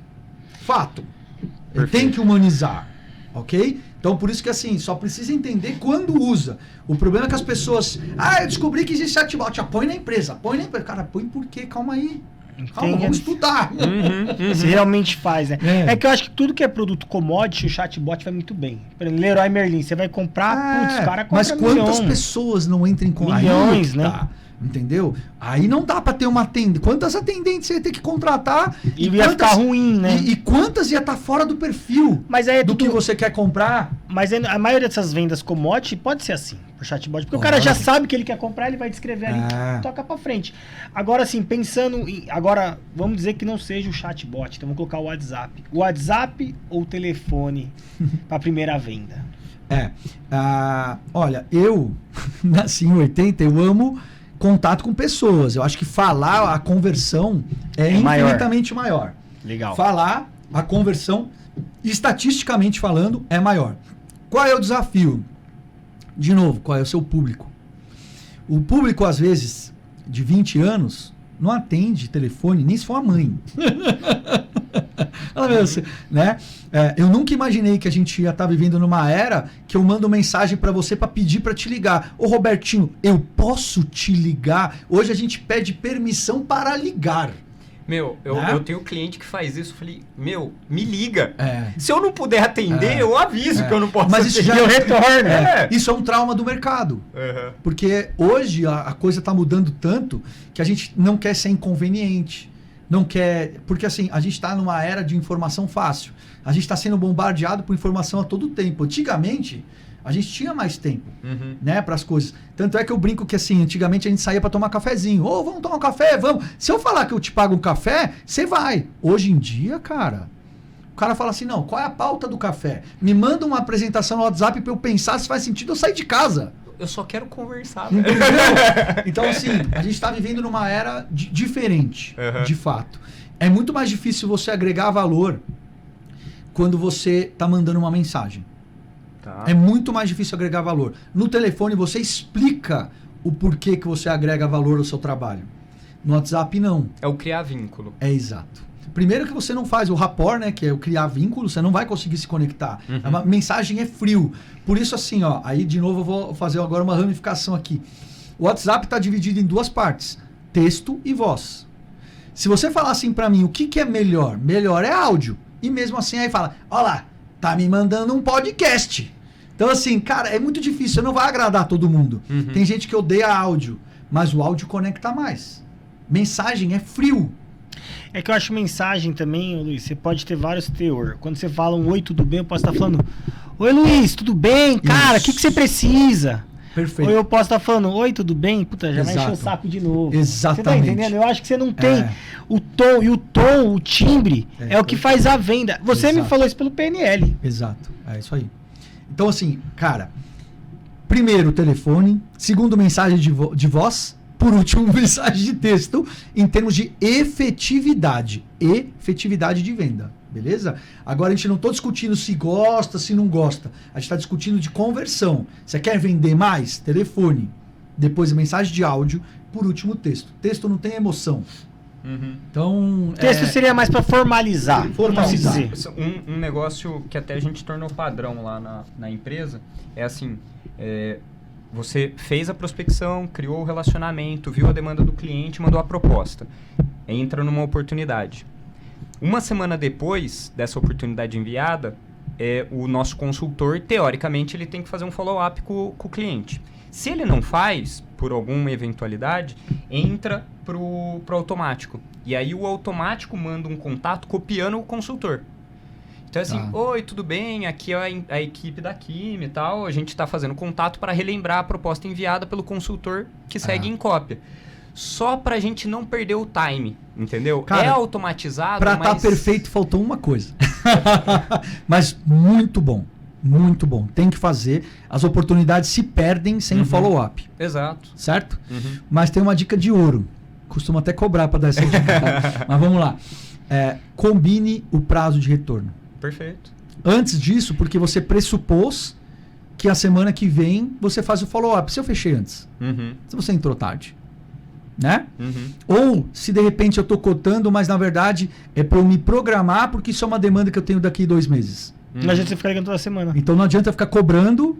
Fato. Tem que humanizar, ok? Então, por isso que assim, só precisa entender quando usa. O problema é que as pessoas... eu descobri que existe chatbot. Põe na empresa, põe na empresa. Cara, põe por quê? Calma aí. Calma, vamos estudar. Você realmente faz, né? É que eu acho que tudo que é produto commodity, o chatbot vai muito bem. Por exemplo, Leroy Merlin, você vai comprar, putz, o cara compra mas quantas pessoas não entram em contato? Milhões, né? Entendeu? Aí não dá para ter uma atendente. Quantas atendentes você ia ter que contratar? E ia ficar ruim, né? E quantas ia estar fora do perfil Mas aí do que você quer comprar? Mas a maioria dessas vendas commodity pode ser assim, por chatbot. Porque o cara já sabe que ele quer comprar, ele vai descrever ali e toca pra frente. Agora, assim, pensando em... Agora, vamos dizer que não seja o chatbot. Então, vamos colocar o WhatsApp. O WhatsApp ou o telefone pra primeira venda? Olha, eu nasci em 80, eu amo contato com pessoas. Eu acho que falar, a conversão é infinitamente maior. Legal. Falar, a conversão, estatisticamente falando, é maior. Qual é o desafio? De novo, qual é o seu público? O público, às vezes, de 20 anos, não atende telefone, nem se for a mãe. Né? Eu nunca imaginei que a gente ia estar vivendo numa era que eu mando mensagem para você para pedir para te ligar. Ô Robertinho, eu posso te ligar? Hoje a gente pede permissão para ligar. Meu, eu tenho cliente que faz isso. Eu falei, me liga. Se eu não puder atender, eu aviso que eu não posso Mas isso atender. já eu retorno. Isso é um trauma do mercado. Porque hoje a coisa está mudando tanto que a gente não quer ser inconveniente. Não quer... Porque assim, a gente está numa era de informação fácil. A gente está sendo bombardeado por informação a todo tempo. Antigamente, a gente tinha mais tempo, né, para as coisas. Tanto é que eu brinco que assim, antigamente a gente saía para tomar cafezinho. Vamos tomar um café? Vamos. Se eu falar que eu te pago um café, você vai. Hoje em dia, cara, o cara fala assim, não, qual é a pauta do café? Me manda uma apresentação no WhatsApp para eu pensar se faz sentido eu sair de casa. Eu só quero conversar. Então, assim, a gente está vivendo numa era diferente, de fato. É muito mais difícil você agregar valor quando você está mandando uma mensagem. Tá. É muito mais difícil agregar valor. No telefone, você explica o porquê que você agrega valor ao seu trabalho. No WhatsApp, não. É o criar vínculo. É exato. Primeiro que você não faz o rapport, né? Que é o criar vínculo, você não vai conseguir se conectar. A mensagem é frio. Por isso, assim, ó, aí de novo eu vou fazer agora uma ramificação aqui. O WhatsApp está dividido em duas partes: texto e voz. Se você falar assim para mim, o que é melhor? Melhor é áudio. E mesmo assim aí fala, ó lá, tá me mandando um podcast. Então assim, cara, é muito difícil, não vai agradar todo mundo. Tem gente que odeia áudio, mas o áudio conecta mais. Mensagem é frio. É que eu acho mensagem também, Luiz, você pode ter vários teor. Quando você fala um oi, tudo bem, eu posso estar falando, oi Luiz, tudo bem? Cara, o que você precisa? Perfeito. Ou eu posso estar falando, oi, tudo bem? Puta, já vai encher o saco de novo. Exatamente. Você tá entendendo? Eu acho que você não tem o tom, e o tom, o timbre, é o que faz a venda. Você me falou isso pelo PNL. Exato, é isso aí. Então assim, cara, primeiro telefone, segundo mensagem de voz, por último, mensagem de texto em termos de efetividade. Efetividade de venda. Beleza? Agora a gente não está discutindo se gosta, se não gosta. A gente está discutindo de conversão. Você quer vender mais? Telefone. Depois mensagem de áudio. Por último, texto. Texto não tem emoção. Então... Texto seria mais para formalizar. Formalizar. Um negócio que até a gente tornou padrão lá na empresa é assim... Você fez a prospecção, criou o relacionamento, viu a demanda do cliente, mandou a proposta. Entra numa oportunidade. Uma semana depois dessa oportunidade enviada, o nosso consultor, teoricamente, ele tem que fazer um follow-up com o cliente. Se ele não faz, por alguma eventualidade, entra pro automático. E aí o automático manda um contato copiando o consultor. Então é assim, oi, tudo bem? Aqui é a equipe da Kimi e tal. A gente está fazendo contato para relembrar a proposta enviada pelo consultor que segue em cópia. Só pra gente não perder o time, entendeu? Cara, é automatizado, pra estar perfeito, faltou uma coisa. Mas muito bom. Muito bom. Tem que fazer. As oportunidades se perdem sem o follow-up. Exato. Certo? Mas tem uma dica de ouro. Costumo até cobrar para dar essa dica. Tá? Mas vamos lá. Combine o prazo de retorno. Perfeito. Antes disso, porque você pressupôs que a semana que vem você faz o follow-up. Se eu fechei antes. Se você entrou tarde. Né? Ou se de repente eu estou cotando, mas na verdade é para eu me programar, porque isso é uma demanda que eu tenho daqui 2 meses. Não adianta você ficar ligando toda semana. Então não adianta ficar cobrando,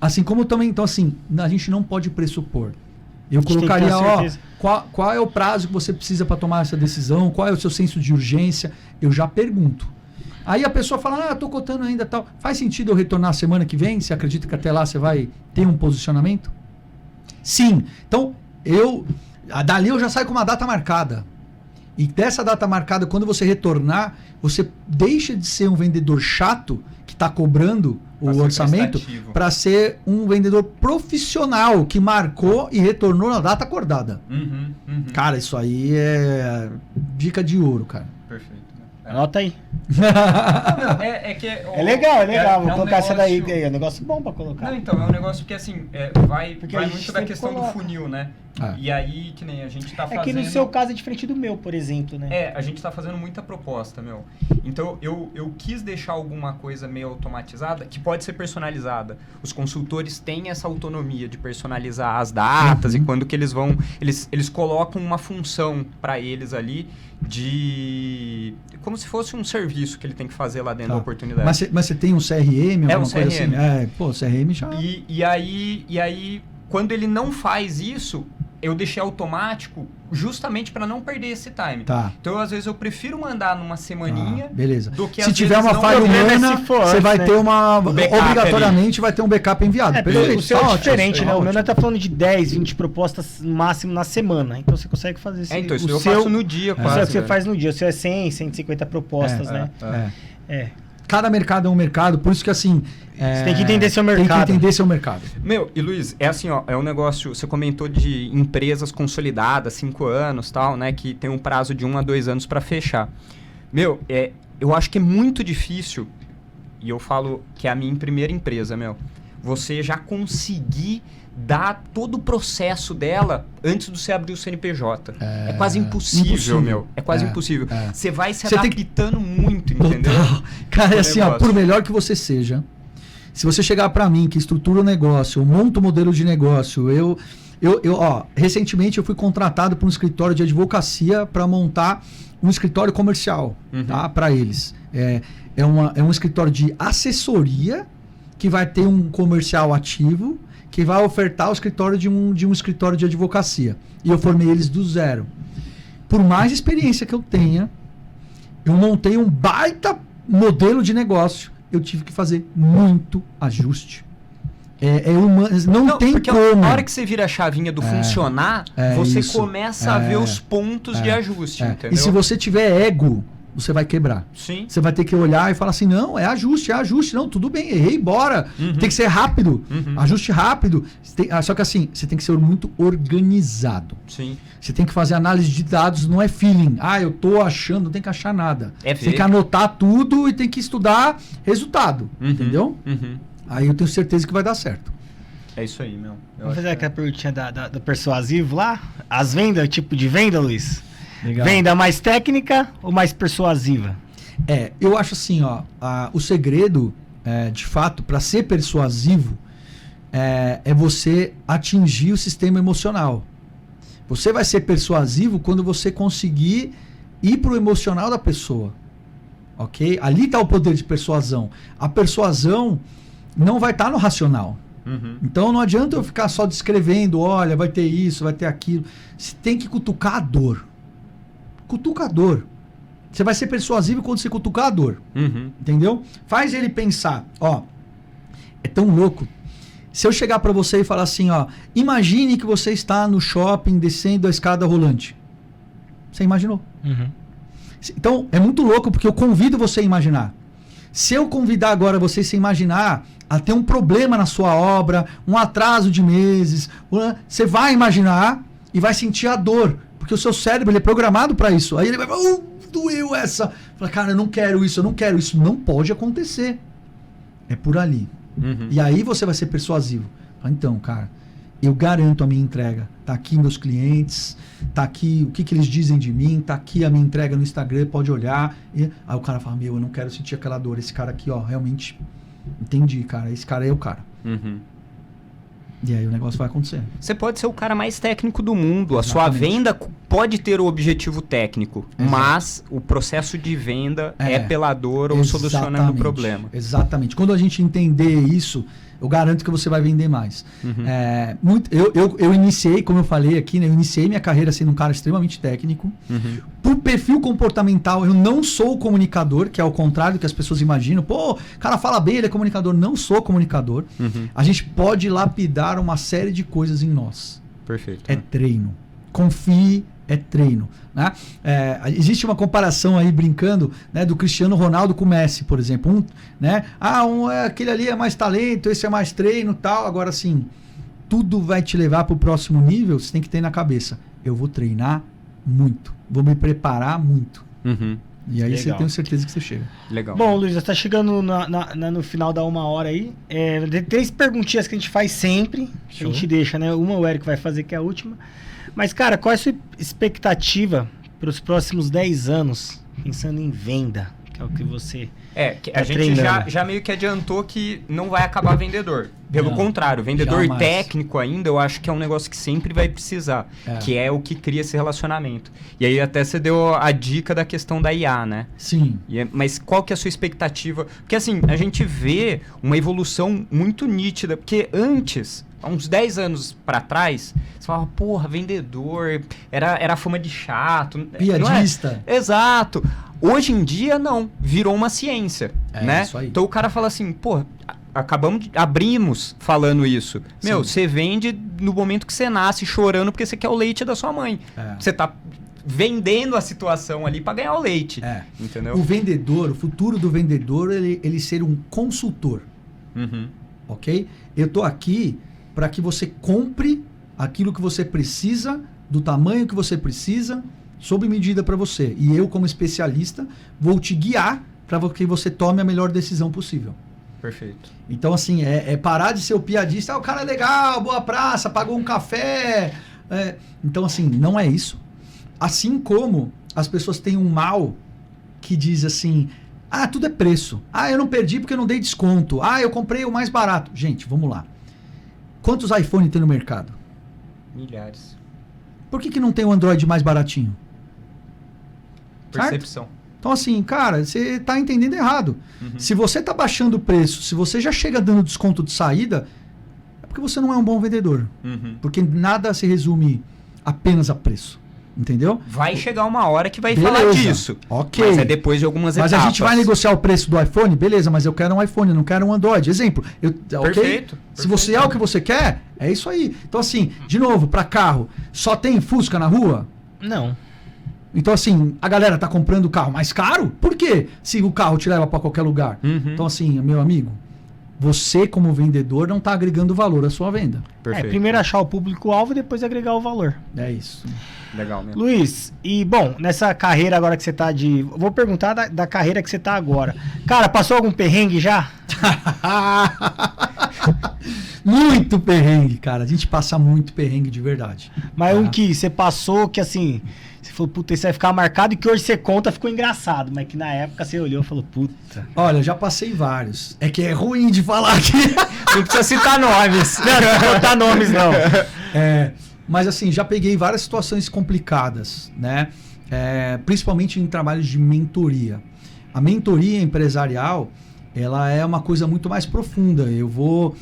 assim como também. Então assim, a gente não pode pressupor. Eu colocaria, qual é o prazo que você precisa para tomar essa decisão, qual é o seu senso de urgência, eu já pergunto. Aí a pessoa fala, eu estou cotando ainda tal. Faz sentido eu retornar semana que vem? Você acredita que até lá você vai ter um posicionamento? Sim. Então, Dali eu já saio com uma data marcada. E dessa data marcada, quando você retornar, você deixa de ser um vendedor chato que está cobrando o orçamento para ser um vendedor profissional que marcou e retornou na data acordada. Cara, isso aí é dica de ouro, cara. Perfeito. Anota aí. É legal. Vou colocar essa daí. É um negócio bom pra colocar. Não, então, é um negócio que assim, vai muito da questão do funil, né? E aí, que nem a gente tá fazendo... É que no seu caso é diferente do meu, por exemplo, né? A gente tá fazendo muita proposta, meu. Então, eu quis deixar alguma coisa meio automatizada, que pode ser personalizada. Os consultores têm essa autonomia de personalizar as datas e quando que eles vão... Eles colocam uma função para eles ali de... Como se fosse um serviço que ele tem que fazer lá dentro da oportunidade. Mas você tem um CRM, alguma coisa CRM. assim? CRM já... E aí, quando ele não faz isso, eu deixei automático justamente para não perder esse time. Tá. Então, às vezes, eu prefiro mandar numa semaninha beleza. do que se tiver uma falha humana, você vai ter obrigatoriamente vai ter um backup enviado. O seu é diferente, né? O meu não tá falando de 10, 20 propostas no máximo na semana. Então, você consegue fazer isso. Então, isso eu faço no dia quase. O que você faz no dia. O seu é 100, 150 propostas, né? Cada mercado é um mercado, por isso que assim... Você tem que entender seu mercado. Tem que entender seu mercado. Meu, e Luiz, é assim, ó, é um negócio... Você comentou de empresas consolidadas, 5 anos, tal, né? Que tem um prazo de 1 a 2 anos para fechar. Meu, eu acho que é muito difícil, e eu falo que é a minha primeira empresa, meu, você já conseguir dar todo o processo dela antes de você abrir o CNPJ. É quase impossível, meu. É quase impossível. Você vai se adaptando muito, entendeu? Cara, é assim, ó, por melhor que você seja, se você chegar para mim, que estrutura o negócio, eu monto o modelo de negócio, recentemente eu fui contratado por um escritório de advocacia para montar um escritório comercial, tá? Para eles. É um escritório de assessoria que vai ter um comercial ativo que vai ofertar o escritório de um escritório de advocacia. E eu formei eles do zero. Por mais experiência que eu tenha, eu montei um baita modelo de negócio. Eu tive que fazer muito ajuste. Não tem como. Na hora que você vira a chavinha do funcionar, você começa a ver os pontos de ajuste, entendeu? E se você tiver ego, você vai quebrar. Sim. Você vai ter que olhar e falar assim, não, é ajuste. Não, tudo bem, errei, bora. Tem que ser rápido. Ajuste rápido. Só que assim, você tem que ser muito organizado. Sim. Você tem que fazer análise de dados, não é feeling. Eu tô achando, não tem que achar nada. Você tem que anotar tudo e tem que estudar resultado. Entendeu? Aí eu tenho certeza que vai dar certo. É isso aí, meu. Vamos fazer aquela perguntinha do persuasivo lá? As vendas, tipo de venda, Luiz? Legal. Venda mais técnica ou mais persuasiva? Eu acho assim, ó, o segredo, de fato, para ser persuasivo, é você atingir o sistema emocional. Você vai ser persuasivo quando você conseguir ir pro emocional da pessoa. Ok? Ali está o poder de persuasão. A persuasão não vai estar no racional. Então não adianta eu ficar só descrevendo, olha, vai ter isso, vai ter aquilo. Você tem que cutucar a dor. Cutuca a dor. Você vai ser persuasivo quando você cutucar a dor. Entendeu? Faz ele pensar, ó, é tão louco. Se eu chegar para você e falar assim, ó, imagine que você está no shopping descendo a escada rolante. Você imaginou? Então, é muito louco porque eu convido você a imaginar. Se eu convidar agora você a se imaginar a ter um problema na sua obra, um atraso de meses, você vai imaginar e vai sentir a dor. Porque o seu cérebro ele é programado para isso. Aí ele vai falar, doeu essa. Fala, cara, eu não quero isso, eu não quero isso. Não pode acontecer. É por ali. E aí você vai ser persuasivo. Fala, então, cara, eu garanto a minha entrega. Tá aqui meus clientes, tá aqui o que eles dizem de mim, tá aqui a minha entrega no Instagram, pode olhar. Aí o cara fala, eu não quero sentir aquela dor. Esse cara aqui, ó, realmente, entendi, cara. Esse cara é o cara. E aí o negócio vai acontecer. Você pode ser o cara mais técnico do mundo. A sua venda pode ter o objetivo técnico, mas o processo de venda é pela dor ou solucionando o problema. Exatamente. Quando a gente entender isso, eu garanto que você vai vender mais. Eu iniciei, como eu falei aqui, né, eu iniciei minha carreira sendo um cara extremamente técnico. Por perfil comportamental, eu não sou comunicador, que é o contrário do que as pessoas imaginam. Pô, o cara fala bem, ele é comunicador. Não sou comunicador. A gente pode lapidar uma série de coisas em nós. Perfeito. É treino. Confie, é treino. Né? Existe uma comparação aí, brincando, né, do Cristiano Ronaldo com o Messi, por exemplo. Aquele ali é mais talento, esse é mais treino, tal. Agora, sim, tudo vai te levar para o próximo nível. Você tem que ter na cabeça: eu vou treinar muito, vou me preparar muito. E aí você tem certeza que você chega. Legal. Bom, Luiz, você está chegando no final da 1 hora aí. Tem 3 perguntinhas que a gente faz sempre. Show. A gente deixa, né? Uma o Eric vai fazer, que é a última. Mas, cara, qual é a sua expectativa para os próximos 10 anos, pensando em venda? Que é o que você a gente já meio que adiantou que não vai acabar vendedor. Pelo contrário, vendedor jamais. técnico ainda, eu acho que é um negócio que sempre vai precisar. Que é o que cria esse relacionamento. E aí até você deu a dica da questão da IA, né? Sim. Mas qual que é a sua expectativa? Porque assim, a gente vê uma evolução muito nítida. Porque antes, há uns 10 anos pra trás, você falava, porra, vendedor, era fama de chato. Piadista. Exato. Hoje em dia, não. Virou uma ciência, né? Isso aí. Então o cara fala assim, pô, abrimos falando isso. Meu, você vende no momento que você nasce chorando porque você quer o leite da sua mãe. Você tá vendendo a situação ali para ganhar o leite. Entendeu? O vendedor, o futuro do vendedor, ele ser um consultor. Ok? Eu tô aqui para que você compre aquilo que você precisa, do tamanho que você precisa, sob medida para você. E eu, como especialista, vou te guiar para que você tome a melhor decisão possível. Perfeito. Então, assim, é parar de ser o piadista. O cara é legal, boa praça, pagou um café. Então, assim, não é isso. Assim como as pessoas têm um mal que diz assim, tudo é preço. Eu não perdi porque eu não dei desconto. Eu comprei o mais barato. Gente, vamos lá. Quantos iPhone tem no mercado? Milhares. Por que não tem o Android mais baratinho? Percepção. Certo? Então, assim, cara, você está entendendo errado. Se você está baixando o preço, se você já chega dando desconto de saída, é porque você não é um bom vendedor. Porque nada se resume apenas a preço. Entendeu? Vai chegar uma hora que vai falar disso. Ok. Mas é depois de algumas etapas. Mas a gente vai negociar o preço do iPhone? Beleza, mas eu quero um iPhone, eu não quero um Android. Exemplo. Perfeito. Se você é o que você quer, é isso aí. Então, assim, de novo, para carro, só tem Fusca na rua? Não. Então, assim, a galera tá comprando o carro mais caro? Por quê? Se o carro te leva para qualquer lugar. Então, assim, meu amigo, você como vendedor não tá agregando valor à sua venda. Perfeito. Primeiro achar o público-alvo e depois agregar o valor. É isso. Legal mesmo. Luiz, e bom, nessa carreira agora que você tá vou perguntar da carreira que você tá agora. Cara, passou algum perrengue já? Muito perrengue, cara. A gente passa muito perrengue de verdade. Mas um que você passou que assim, você falou, puta, isso vai ficar marcado e que hoje você conta, ficou engraçado. Mas que na época você olhou e falou, puta. Olha, eu já passei vários. É que é ruim de falar aqui. Não precisa citar nomes. Não precisa citar nomes, não. Mas assim, já peguei várias situações complicadas, né? Principalmente em trabalhos de mentoria. A mentoria empresarial, ela é uma coisa muito mais profunda. Eu vou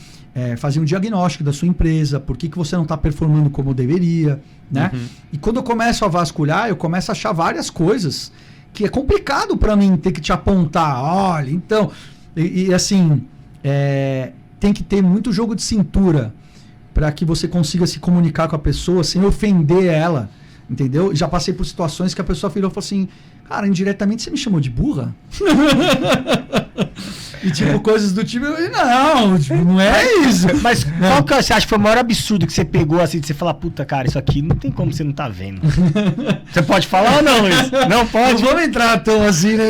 fazer um diagnóstico da sua empresa, por que você não está performando como deveria, né? E quando eu começo a vasculhar, eu começo a achar várias coisas que é complicado para mim ter que te apontar. Olha, então... E assim, tem que ter muito jogo de cintura para que você consiga se comunicar com a pessoa sem ofender ela, entendeu? Já passei por situações que a pessoa virou e falou assim, cara, indiretamente você me chamou de burra? E tipo, coisas do tipo, não é isso. Mas qual que você acha que foi o maior absurdo que você pegou assim, de você falar, puta, cara, isso aqui não tem como você não tá vendo. Você pode falar ou não, Luiz? Não pode? Não vamos entrar tão assim, né?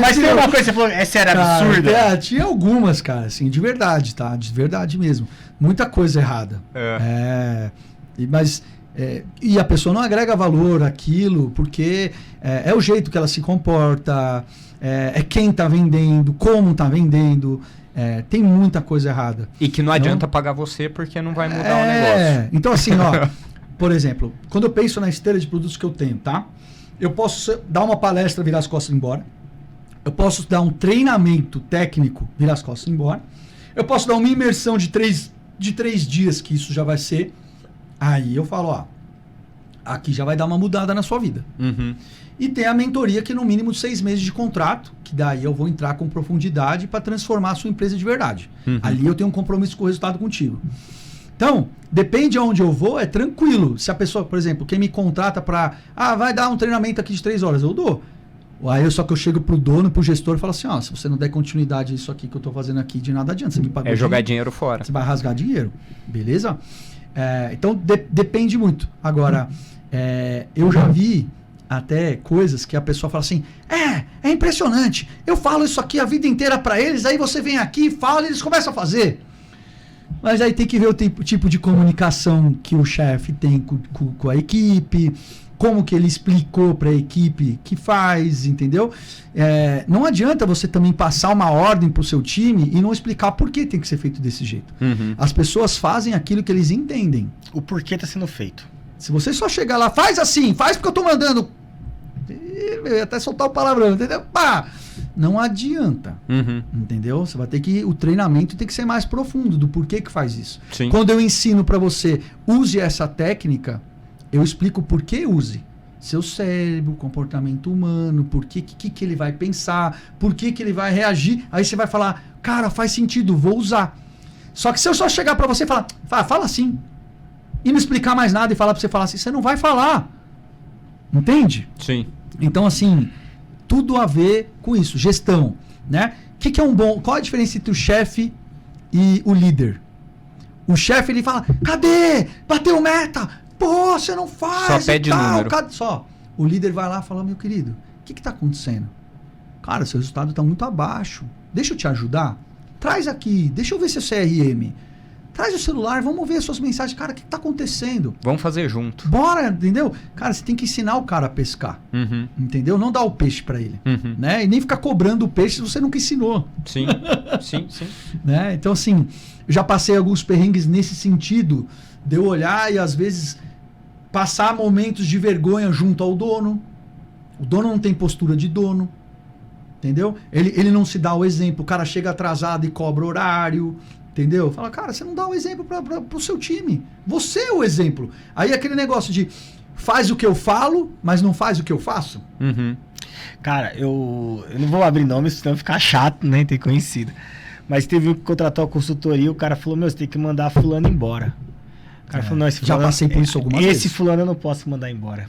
Mas tem uma coisa que você falou, essa era absurda? Tinha algumas, cara, assim, de verdade, tá? De verdade mesmo. Muita coisa errada. E a pessoa não agrega valor àquilo, porque é o jeito que ela se comporta, é quem está vendendo, como está vendendo, tem muita coisa errada. E que não adianta pagar você porque não vai mudar o negócio. Então assim, ó, por exemplo, quando eu penso na esteira de produtos que eu tenho, tá? Eu posso dar uma palestra, virar as costas e ir embora. Eu posso dar um treinamento técnico, virar as costas e ir embora. Eu posso dar uma imersão de 3 dias, que isso já vai ser. Aí eu falo, ó, aqui já vai dar uma mudada na sua vida. E tem a mentoria, que no mínimo 6 meses de contrato, que daí eu vou entrar com profundidade para transformar a sua empresa de verdade. Ali eu tenho um compromisso com o resultado contigo. Então, depende de onde eu vou, é tranquilo. Se a pessoa, por exemplo, quem me contrata para... vai dar um treinamento aqui de 3 horas, eu dou. Aí só que eu chego pro dono, pro gestor e falo assim, se você não der continuidade a isso aqui que eu tô fazendo aqui, de nada adianta. Você me pagou jogar dinheiro fora. Você vai rasgar dinheiro, beleza? Então, depende muito. Agora, eu já vi até coisas que a pessoa fala assim, é impressionante, eu falo isso aqui a vida inteira para eles, aí você vem aqui, fala e eles começam a fazer. Mas aí tem que ver o tipo de comunicação que o chefe tem com a equipe, como que ele explicou para a equipe que faz, entendeu? Não adianta você também passar uma ordem para o seu time e não explicar por que tem que ser feito desse jeito. Uhum. As pessoas fazem aquilo que eles entendem. O porquê está sendo feito. Se você só chegar lá, faz assim, faz porque eu estou mandando. Eu ia até soltar o palavrão, entendeu? Pá! Não adianta, entendeu? Você vai ter que... O treinamento tem que ser mais profundo do porquê que faz isso. Sim. Quando eu ensino para você, use essa técnica, eu explico por que use. Seu cérebro, comportamento humano, por que ele vai pensar, por que ele vai reagir. Aí você vai falar, cara, faz sentido, vou usar. Só que se eu só chegar para você e falar, fala assim, e não explicar mais nada e falar para você falar assim, você não vai falar. Entende? Sim. Então, assim, tudo a ver com isso. Gestão, né? Que é um bom... Qual a diferença entre o chefe e o líder? O chefe, ele fala, cadê? Bateu meta! Pô, você não faz! Só pede número. Só. O líder vai lá e fala, meu querido, o que está acontecendo? Cara, seu resultado está muito abaixo. Deixa eu te ajudar. Traz aqui, deixa eu ver seu CRM. Traz o celular, vamos ver as suas mensagens. Cara, o que está acontecendo? Vamos fazer junto. Bora, entendeu? Cara, você tem que ensinar o cara a pescar. Entendeu? Não dar o peixe para ele. Né? E nem ficar cobrando o peixe se você nunca ensinou. Sim, sim. Né? Então, assim, eu já passei alguns perrengues nesse sentido, de eu olhar e, às vezes, passar momentos de vergonha junto ao dono. O dono não tem postura de dono. Entendeu? Ele não se dá o exemplo. O cara chega atrasado e cobra horário. Entendeu? Fala, cara, você não dá o exemplo pro seu time. Você é o exemplo. Aí aquele negócio de faz o que eu falo, mas não faz o que eu faço. Cara, eu não vou abrir nomes, senão ficar chato, né? Ter conhecido. Mas teve um que contratou a consultoria, o cara falou, você tem que mandar fulano embora. O cara falou, não, esse fulano... Já passei por isso algumas vezes. Esse fulano eu não posso mandar embora.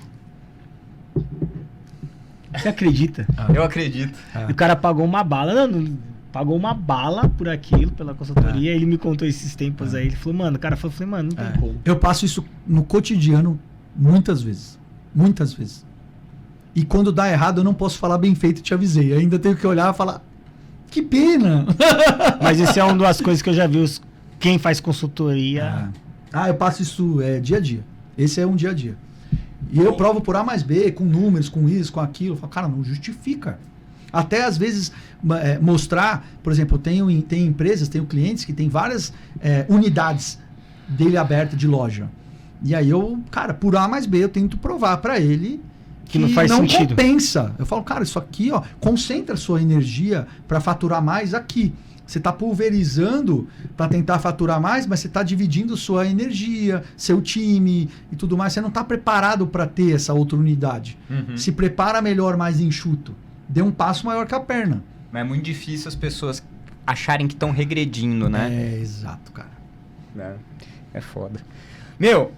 Você acredita? Eu acredito. E o cara pagou uma bala. Pagou uma bala por aquilo, pela consultoria. Ele me contou esses tempos aí. Ele falou, mano, o cara falou, mano, não tem como. Eu passo isso no cotidiano muitas vezes. Muitas vezes. E quando dá errado, eu não posso falar bem feito, te avisei. Eu ainda tenho que olhar e falar, que pena. Mas isso é uma das coisas que eu já vi, quem faz consultoria. Eu passo isso dia a dia. Esse é um dia a dia. E eu provo por A mais B, com números, com isso, com aquilo. Eu falo, cara, não justifica. Até às vezes mostrar, por exemplo, tem empresas, tenho clientes que tem várias unidades dele abertas de loja. E aí cara, por A mais B, eu tento provar para ele que não faz sentido. Compensa. Eu falo, cara, isso aqui, concentra sua energia para faturar mais aqui. Você está pulverizando para tentar faturar mais, mas você está dividindo sua energia, seu time e tudo mais. Você não está preparado para ter essa outra unidade. Se prepara melhor, mais enxuto. Dê um passo maior que a perna. Mas é muito difícil as pessoas acharem que estão regredindo, né? Exato, cara. É foda. Meu,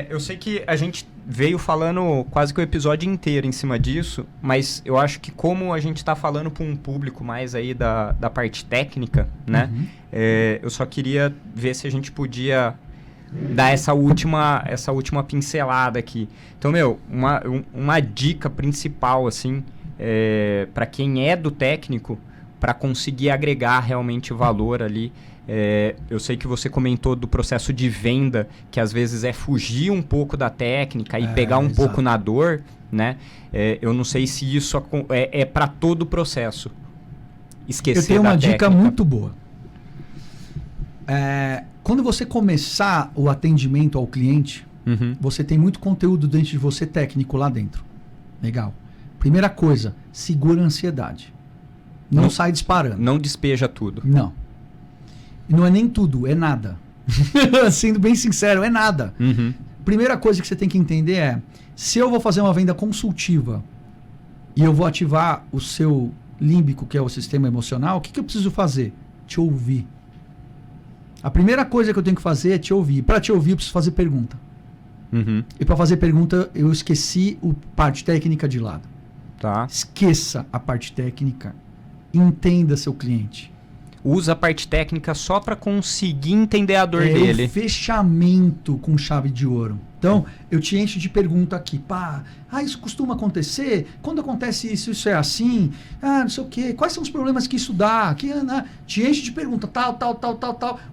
eu sei que a gente veio falando quase que o episódio inteiro em cima disso, mas eu acho que como a gente está falando para um público mais aí da parte técnica, né? Eu só queria ver se a gente podia dar essa última pincelada aqui. Então, meu, uma dica principal, assim, para quem é do técnico, para conseguir agregar realmente valor ali. Eu sei que você comentou do processo de venda, que às vezes é fugir um pouco da técnica e pegar um pouco na dor, né? Eu não sei se isso é para todo o processo. Esquecer da técnica. Eu tenho uma dica muito boa. Quando você começar o atendimento ao cliente, você tem muito conteúdo dentro de você técnico lá dentro. Legal. Primeira coisa, segura a ansiedade. Não sai disparando. Não despeja tudo. Não. E não é nem tudo, é nada. Sendo bem sincero, é nada. Primeira coisa que você tem que entender é, se eu vou fazer uma venda consultiva e eu vou ativar o seu límbico, que é o sistema emocional, o que eu preciso fazer? Te ouvir. A primeira coisa que eu tenho que fazer é te ouvir. Para te ouvir, eu preciso fazer pergunta. E para fazer pergunta, eu esqueci a parte técnica de lado. Tá. Esqueça a parte técnica. Entenda seu cliente. Usa a parte técnica só para conseguir entender a dor dele. É o fechamento com chave de ouro. Então, eu te encho de pergunta aqui. Pá, isso costuma acontecer? Quando acontece isso, isso é assim? Não sei o quê. Quais são os problemas que isso dá? Te encho de pergunta. Tal.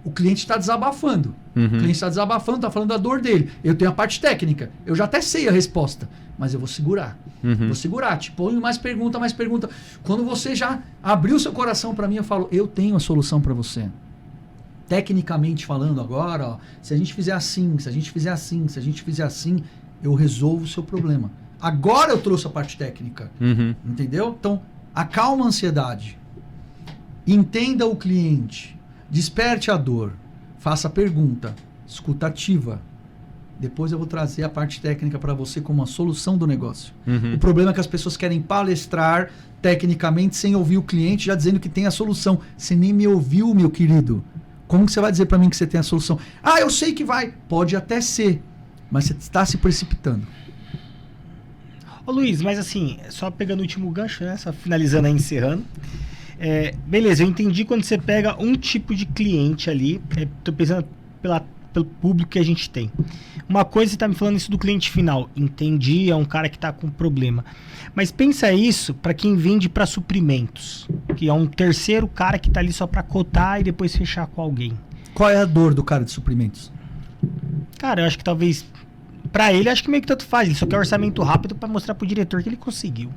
O cliente está desabafando. O cliente está desabafando, está falando da dor dele. Eu tenho a parte técnica. Eu já até sei a resposta. Mas eu vou segurar. Vou segurar. Te ponho mais pergunta. Quando você já abriu seu coração para mim, eu falo, eu tenho a solução para você. Tecnicamente falando agora, ó, se a gente fizer assim, eu resolvo o seu problema. Agora eu trouxe a parte técnica. Entendeu? Então, acalma a ansiedade. Entenda o cliente. Desperte a dor. Faça a pergunta. Escuta ativa. Depois eu vou trazer a parte técnica para você como a solução do negócio. O problema é que as pessoas querem palestrar tecnicamente sem ouvir o cliente, já dizendo que tem a solução. Você nem me ouviu, meu querido. Como que você vai dizer para mim que você tem a solução? Eu sei que vai. Pode até ser, mas você está se precipitando. Ô Luiz, mas assim, só pegando o último gancho, né? Só finalizando aí, encerrando. Beleza, eu entendi quando você pega um tipo de cliente ali, tô pensando pelo público que a gente tem. Uma coisa, você tá me falando isso do cliente final. Entendi, é um cara que tá com problema. Mas pensa isso para quem vende para suprimentos, que é um terceiro cara que tá ali só para cotar e depois fechar com alguém. Qual é a dor do cara de suprimentos? Cara, eu acho que talvez para ele, acho que meio que tanto faz. Ele só quer orçamento rápido para mostrar pro diretor que ele conseguiu.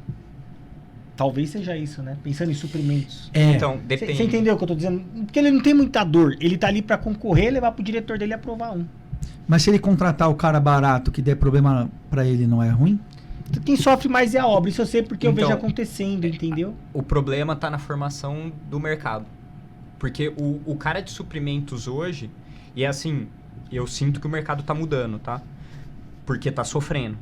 Talvez seja isso, né? Pensando em suprimentos. Então, depende. Você entendeu o que eu tô dizendo? Porque ele não tem muita dor. Ele tá ali para concorrer e levar pro diretor dele aprovar um. Mas se ele contratar o cara barato que der problema para ele, não é ruim? Quem sofre mais é a obra. Isso eu sei porque eu vejo acontecendo, entendeu? O problema tá na formação do mercado. Porque o cara de suprimentos hoje, e é assim, eu sinto que o mercado tá mudando, tá? Porque tá sofrendo.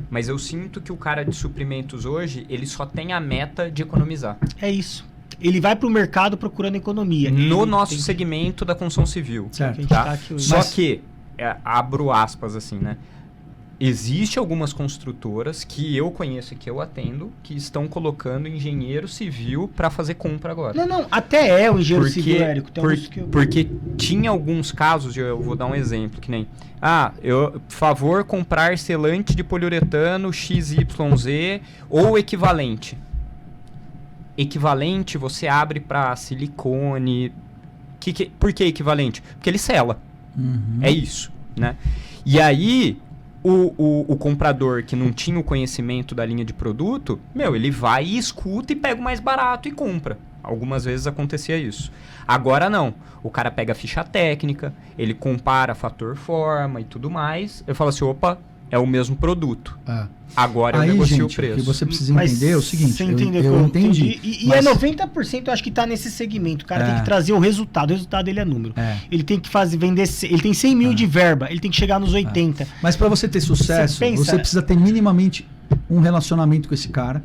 Mas eu sinto que o cara de suprimentos hoje, ele só tem a meta de economizar. É isso. Ele vai pro mercado procurando economia. No nosso segmento da construção civil. Certo. Tá? Só que, abro aspas assim, né? Existem algumas construtoras que eu conheço e que eu atendo que estão colocando engenheiro civil para fazer compra agora. Não, até é o engenheiro civil, Érico. Porque tinha alguns casos, eu vou dar um exemplo, que nem... favor comprar selante de poliuretano XYZ ou equivalente. Equivalente você abre para silicone. Por que equivalente? Porque ele sela. É isso, né? E aí... O comprador que não tinha o conhecimento da linha de produto, ele vai e escuta e pega o mais barato e compra. Algumas vezes acontecia isso. Agora não. O cara pega a ficha técnica, ele compara fator forma e tudo mais. Eu falo assim, opa, é o mesmo produto. Agora eu negocio o preço. O que você precisa entender é o seguinte, você entendeu eu entendi. E é 90%, eu acho que tá nesse segmento. O cara tem que trazer o resultado. O resultado dele é número. Ele tem que vender, ele tem 100 mil de verba, ele tem que chegar nos 80. Mas para você ter sucesso, você precisa ter minimamente um relacionamento com esse cara.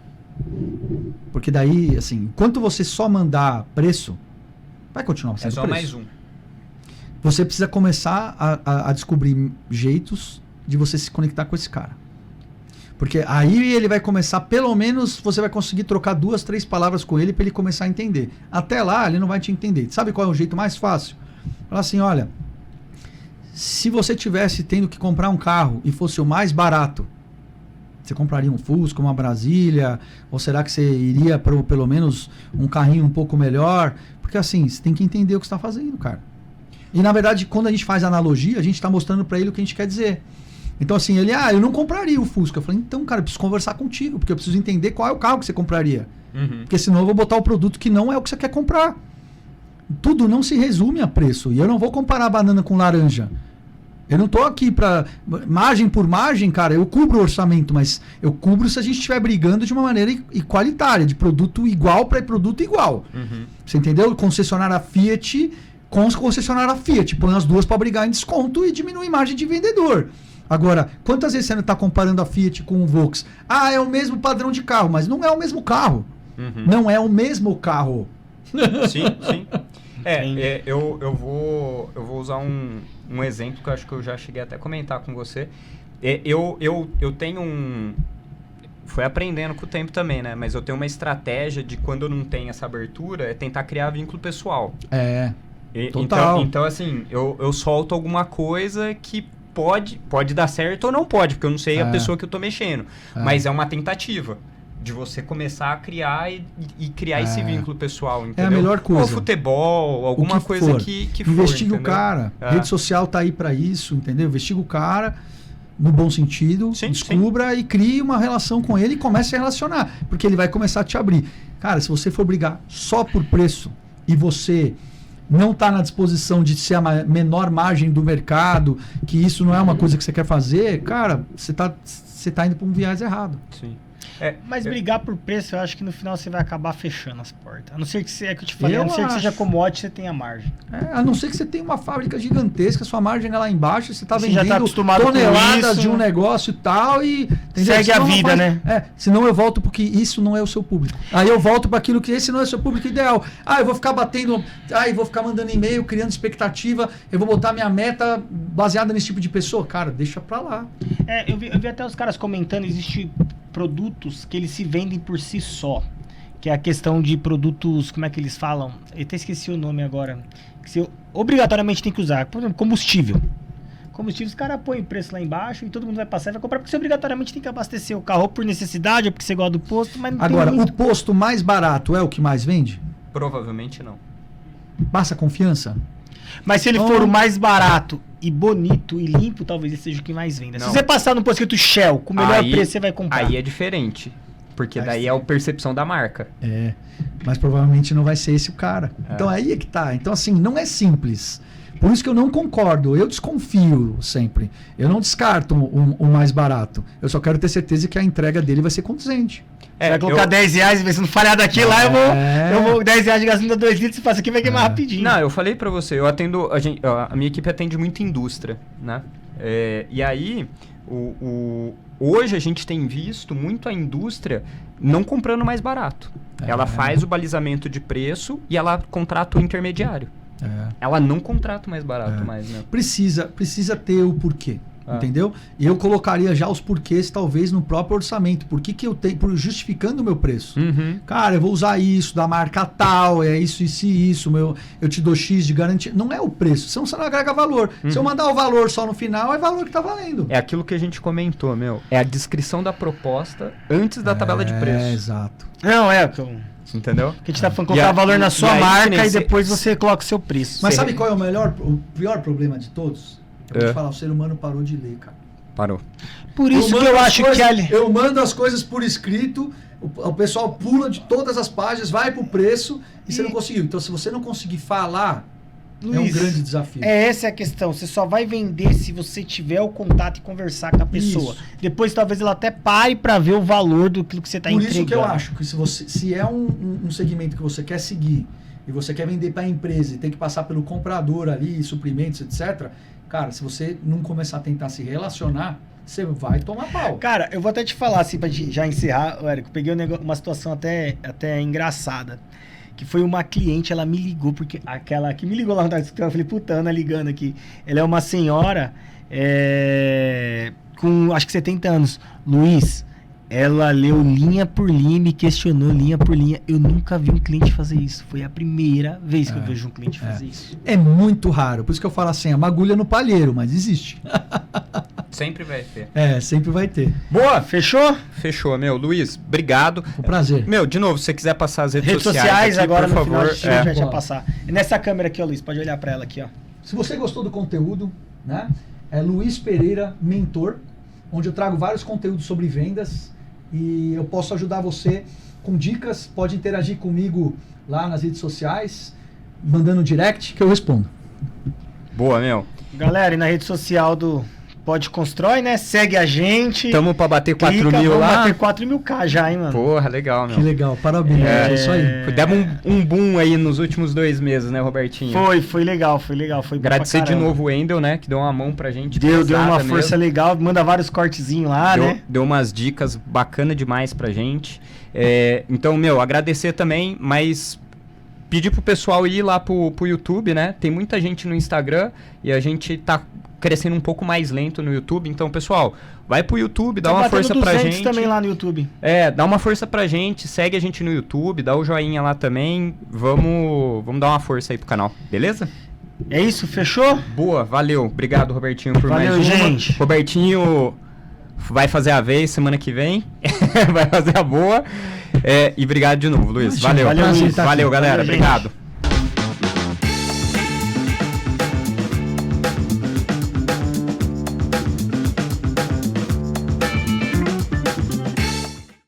Porque daí, assim, enquanto você só mandar preço, vai continuar sendo preço. É só mais um. Você precisa começar a descobrir jeitos de você se conectar com esse cara. Porque aí ele vai começar, pelo menos você vai conseguir trocar 2, 3 palavras com ele para ele começar a entender. Até lá, ele não vai te entender. Sabe qual é o jeito mais fácil? Falar assim, olha, se você tivesse tendo que comprar um carro e fosse o mais barato, você compraria um Fusca, uma Brasília, ou será que você iria para pelo menos um carrinho um pouco melhor? Porque assim, você tem que entender o que você está fazendo, cara. E na verdade, quando a gente faz analogia, a gente está mostrando para ele o que a gente quer dizer. Então assim, ele, eu não compraria o Fusca. Eu falei, então cara, eu preciso conversar contigo, porque eu preciso entender qual é o carro que você compraria. Porque senão eu vou botar o produto que não é o que você quer comprar. Tudo não se resume a preço. E eu não vou comparar banana com laranja. Eu não tô aqui para margem por margem, cara, eu cubro o orçamento, mas eu cubro se a gente estiver brigando de uma maneira igualitária, de produto igual para produto igual. Você entendeu? Concessionária Fiat com concessionária Fiat, põe as duas para brigar em desconto e diminui margem de vendedor. Agora, quantas vezes você não está comparando a Fiat com o Volks? É o mesmo padrão de carro, mas não é o mesmo carro. Não é o mesmo carro. Sim, sim. Eu vou usar um exemplo que eu acho que eu já cheguei até a comentar com você. Eu tenho Foi aprendendo com o tempo também, né? Mas eu tenho uma estratégia de quando eu não tenho essa abertura, é tentar criar vínculo pessoal. Total. Então assim, eu solto alguma coisa que pode dar certo ou não pode, porque eu não sei a pessoa que eu tô mexendo. Mas é uma tentativa de você começar a criar e criar esse vínculo pessoal, entendeu? É a melhor coisa. Ou futebol, alguma coisa que for. Investiga o cara. Rede social tá aí para isso, entendeu? Investiga o cara no bom sentido, descubra e crie uma relação com ele e comece a relacionar, porque ele vai começar a te abrir. Cara, se você for brigar só por preço e você não está na disposição de ser a menor margem do mercado, que isso não é uma coisa que você quer fazer, cara, você tá indo para um viés errado. Sim. Mas brigar por preço, eu acho que no final você vai acabar fechando as portas. A não ser que que eu te falei, a não ser que seja commodity, você tenha margem. A não ser que você tenha uma fábrica gigantesca, sua margem é lá embaixo, você está vendendo já tá toneladas de um negócio e tal, e entendeu? Segue a vida, né? Senão eu volto porque isso não é o seu público. Aí eu volto para aquilo que esse não é o seu público ideal. Eu vou ficar batendo, eu vou ficar mandando e-mail, criando expectativa, eu vou botar minha meta baseada nesse tipo de pessoa. Cara, deixa pra lá. Eu vi até os caras comentando, existe produtos que eles se vendem por si só, que é a questão de produtos, como é que eles falam? Eu até esqueci o nome agora, que você obrigatoriamente tem que usar, por exemplo, combustível, os caras põem o preço lá embaixo e todo mundo vai passar e vai comprar, porque você obrigatoriamente tem que abastecer o carro ou por necessidade ou porque você gosta do posto, mas não agora, tem muito... o posto mais barato é o que mais vende? Provavelmente não. Passa confiança? Mas se ele for o mais barato e bonito e limpo, talvez esse seja o que mais venda. Se você passar no posto escrito Shell, com o melhor preço, você vai comprar. Aí é diferente. Porque daí é a percepção da marca. Mas provavelmente não vai ser esse o cara. Então aí é que tá. Então assim, não é simples. Por isso que eu não concordo. Eu desconfio sempre. Eu não descarto o mais barato. Eu só quero ter certeza que a entrega dele vai ser condizente. Você vai colocar 10 reais e ver se não falhar daqui lá, eu vou 10 reais de gasolina, 2 litros, e faço aqui, vai queimar rapidinho. Não, eu falei pra você, eu atendo, a minha equipe atende muita indústria, né? E aí, hoje a gente tem visto muito a indústria não comprando mais barato. Ela faz o balizamento de preço e ela contrata o intermediário. Ela não contrata o mais barato mais, né? Precisa ter o porquê. Entendeu? E eu colocaria já os porquês, talvez, no próprio orçamento. Por que eu tenho, justificando o meu preço. Cara, eu vou usar isso, da marca tal, é isso, eu te dou X de garantia. Não é o preço, senão você não agrega valor. Se eu mandar o valor só no final, é valor que tá valendo. É aquilo que a gente comentou, é a descrição da proposta antes da tabela de preço. Exato. Não, entendeu? Que a gente tá falando colocar valor na sua marca e depois você coloca o seu preço. Mas sabe qual é o pior problema de todos? Eu vou te falar, o ser humano parou de ler, cara. Parou. Por isso que eu acho que... Eu mando as coisas por escrito, o pessoal pula de todas as páginas, vai pro preço e você não conseguiu. Então, se você não conseguir falar, Luiz, é um grande desafio. Essa é a questão. Você só vai vender se você tiver o contato e conversar com a pessoa. Isso. Depois, talvez ela até pare para ver o valor do que você está entregando. Por isso que eu acho que se é um segmento que você quer seguir e você quer vender para a empresa e tem que passar pelo comprador ali, suprimentos, etc., cara, se você não começar a tentar se relacionar, você vai tomar pau. Cara, eu vou até te falar, assim, pra já encerrar, Érico, peguei uma situação até engraçada, que foi uma cliente, ela me ligou, porque aquela que me ligou lá no escritório, eu falei, puta, Ana ligando aqui. Ela é uma senhora com, acho que 70 anos. Luiz, ela leu linha por linha e me questionou linha por linha. Eu nunca vi um cliente fazer isso. Foi a primeira vez que eu vejo um cliente fazer isso. É muito raro. Por isso que eu falo assim, é uma agulha no palheiro, mas existe. Sempre vai ter. Sempre vai ter. Boa, fechou? Fechou, Luiz, obrigado. Um prazer. De novo, se você quiser passar as redes sociais aqui, agora, por favor. Final, já passar. É nessa câmera aqui, ó, Luiz, pode olhar para ela aqui, ó. Se você gostou do conteúdo, né? É Luiz Pereira Mentor, onde eu trago vários conteúdos sobre vendas. E eu posso ajudar você com dicas, pode interagir comigo lá nas redes sociais, mandando direct que eu respondo. Boa, Galera, e na rede social do Pode Constrói, né? Segue a gente. Tamo pra bater 4 mil lá. Vamos bater 4 mil K já, hein, mano? Porra, legal, Que legal, parabéns. É isso aí. Demos um boom aí nos últimos 2 meses, né, Robertinho? Foi legal. Foi agradecer de novo o Wendel, né, que deu uma mão pra gente. Deu uma força legal, manda vários cortezinhos lá, né? Deu umas dicas bacanas demais pra gente. Então, agradecer também, mas pedir pro pessoal ir lá pro YouTube, né? Tem muita gente no Instagram e a gente tá crescendo um pouco mais lento no YouTube. Então, pessoal, vai pro YouTube, dá uma força pra gente. Também lá no YouTube. Dá uma força pra gente, segue a gente no YouTube, dá o joinha lá também. Vamos dar uma força aí pro canal, beleza? É isso, fechou? Boa, valeu. Obrigado, Robertinho, por mais uma. Gente. Robertinho vai fazer a vez semana que vem. Vai fazer a boa. E obrigado de novo, Luiz. Valeu. Valeu, Valeu, galera. Valeu, obrigado.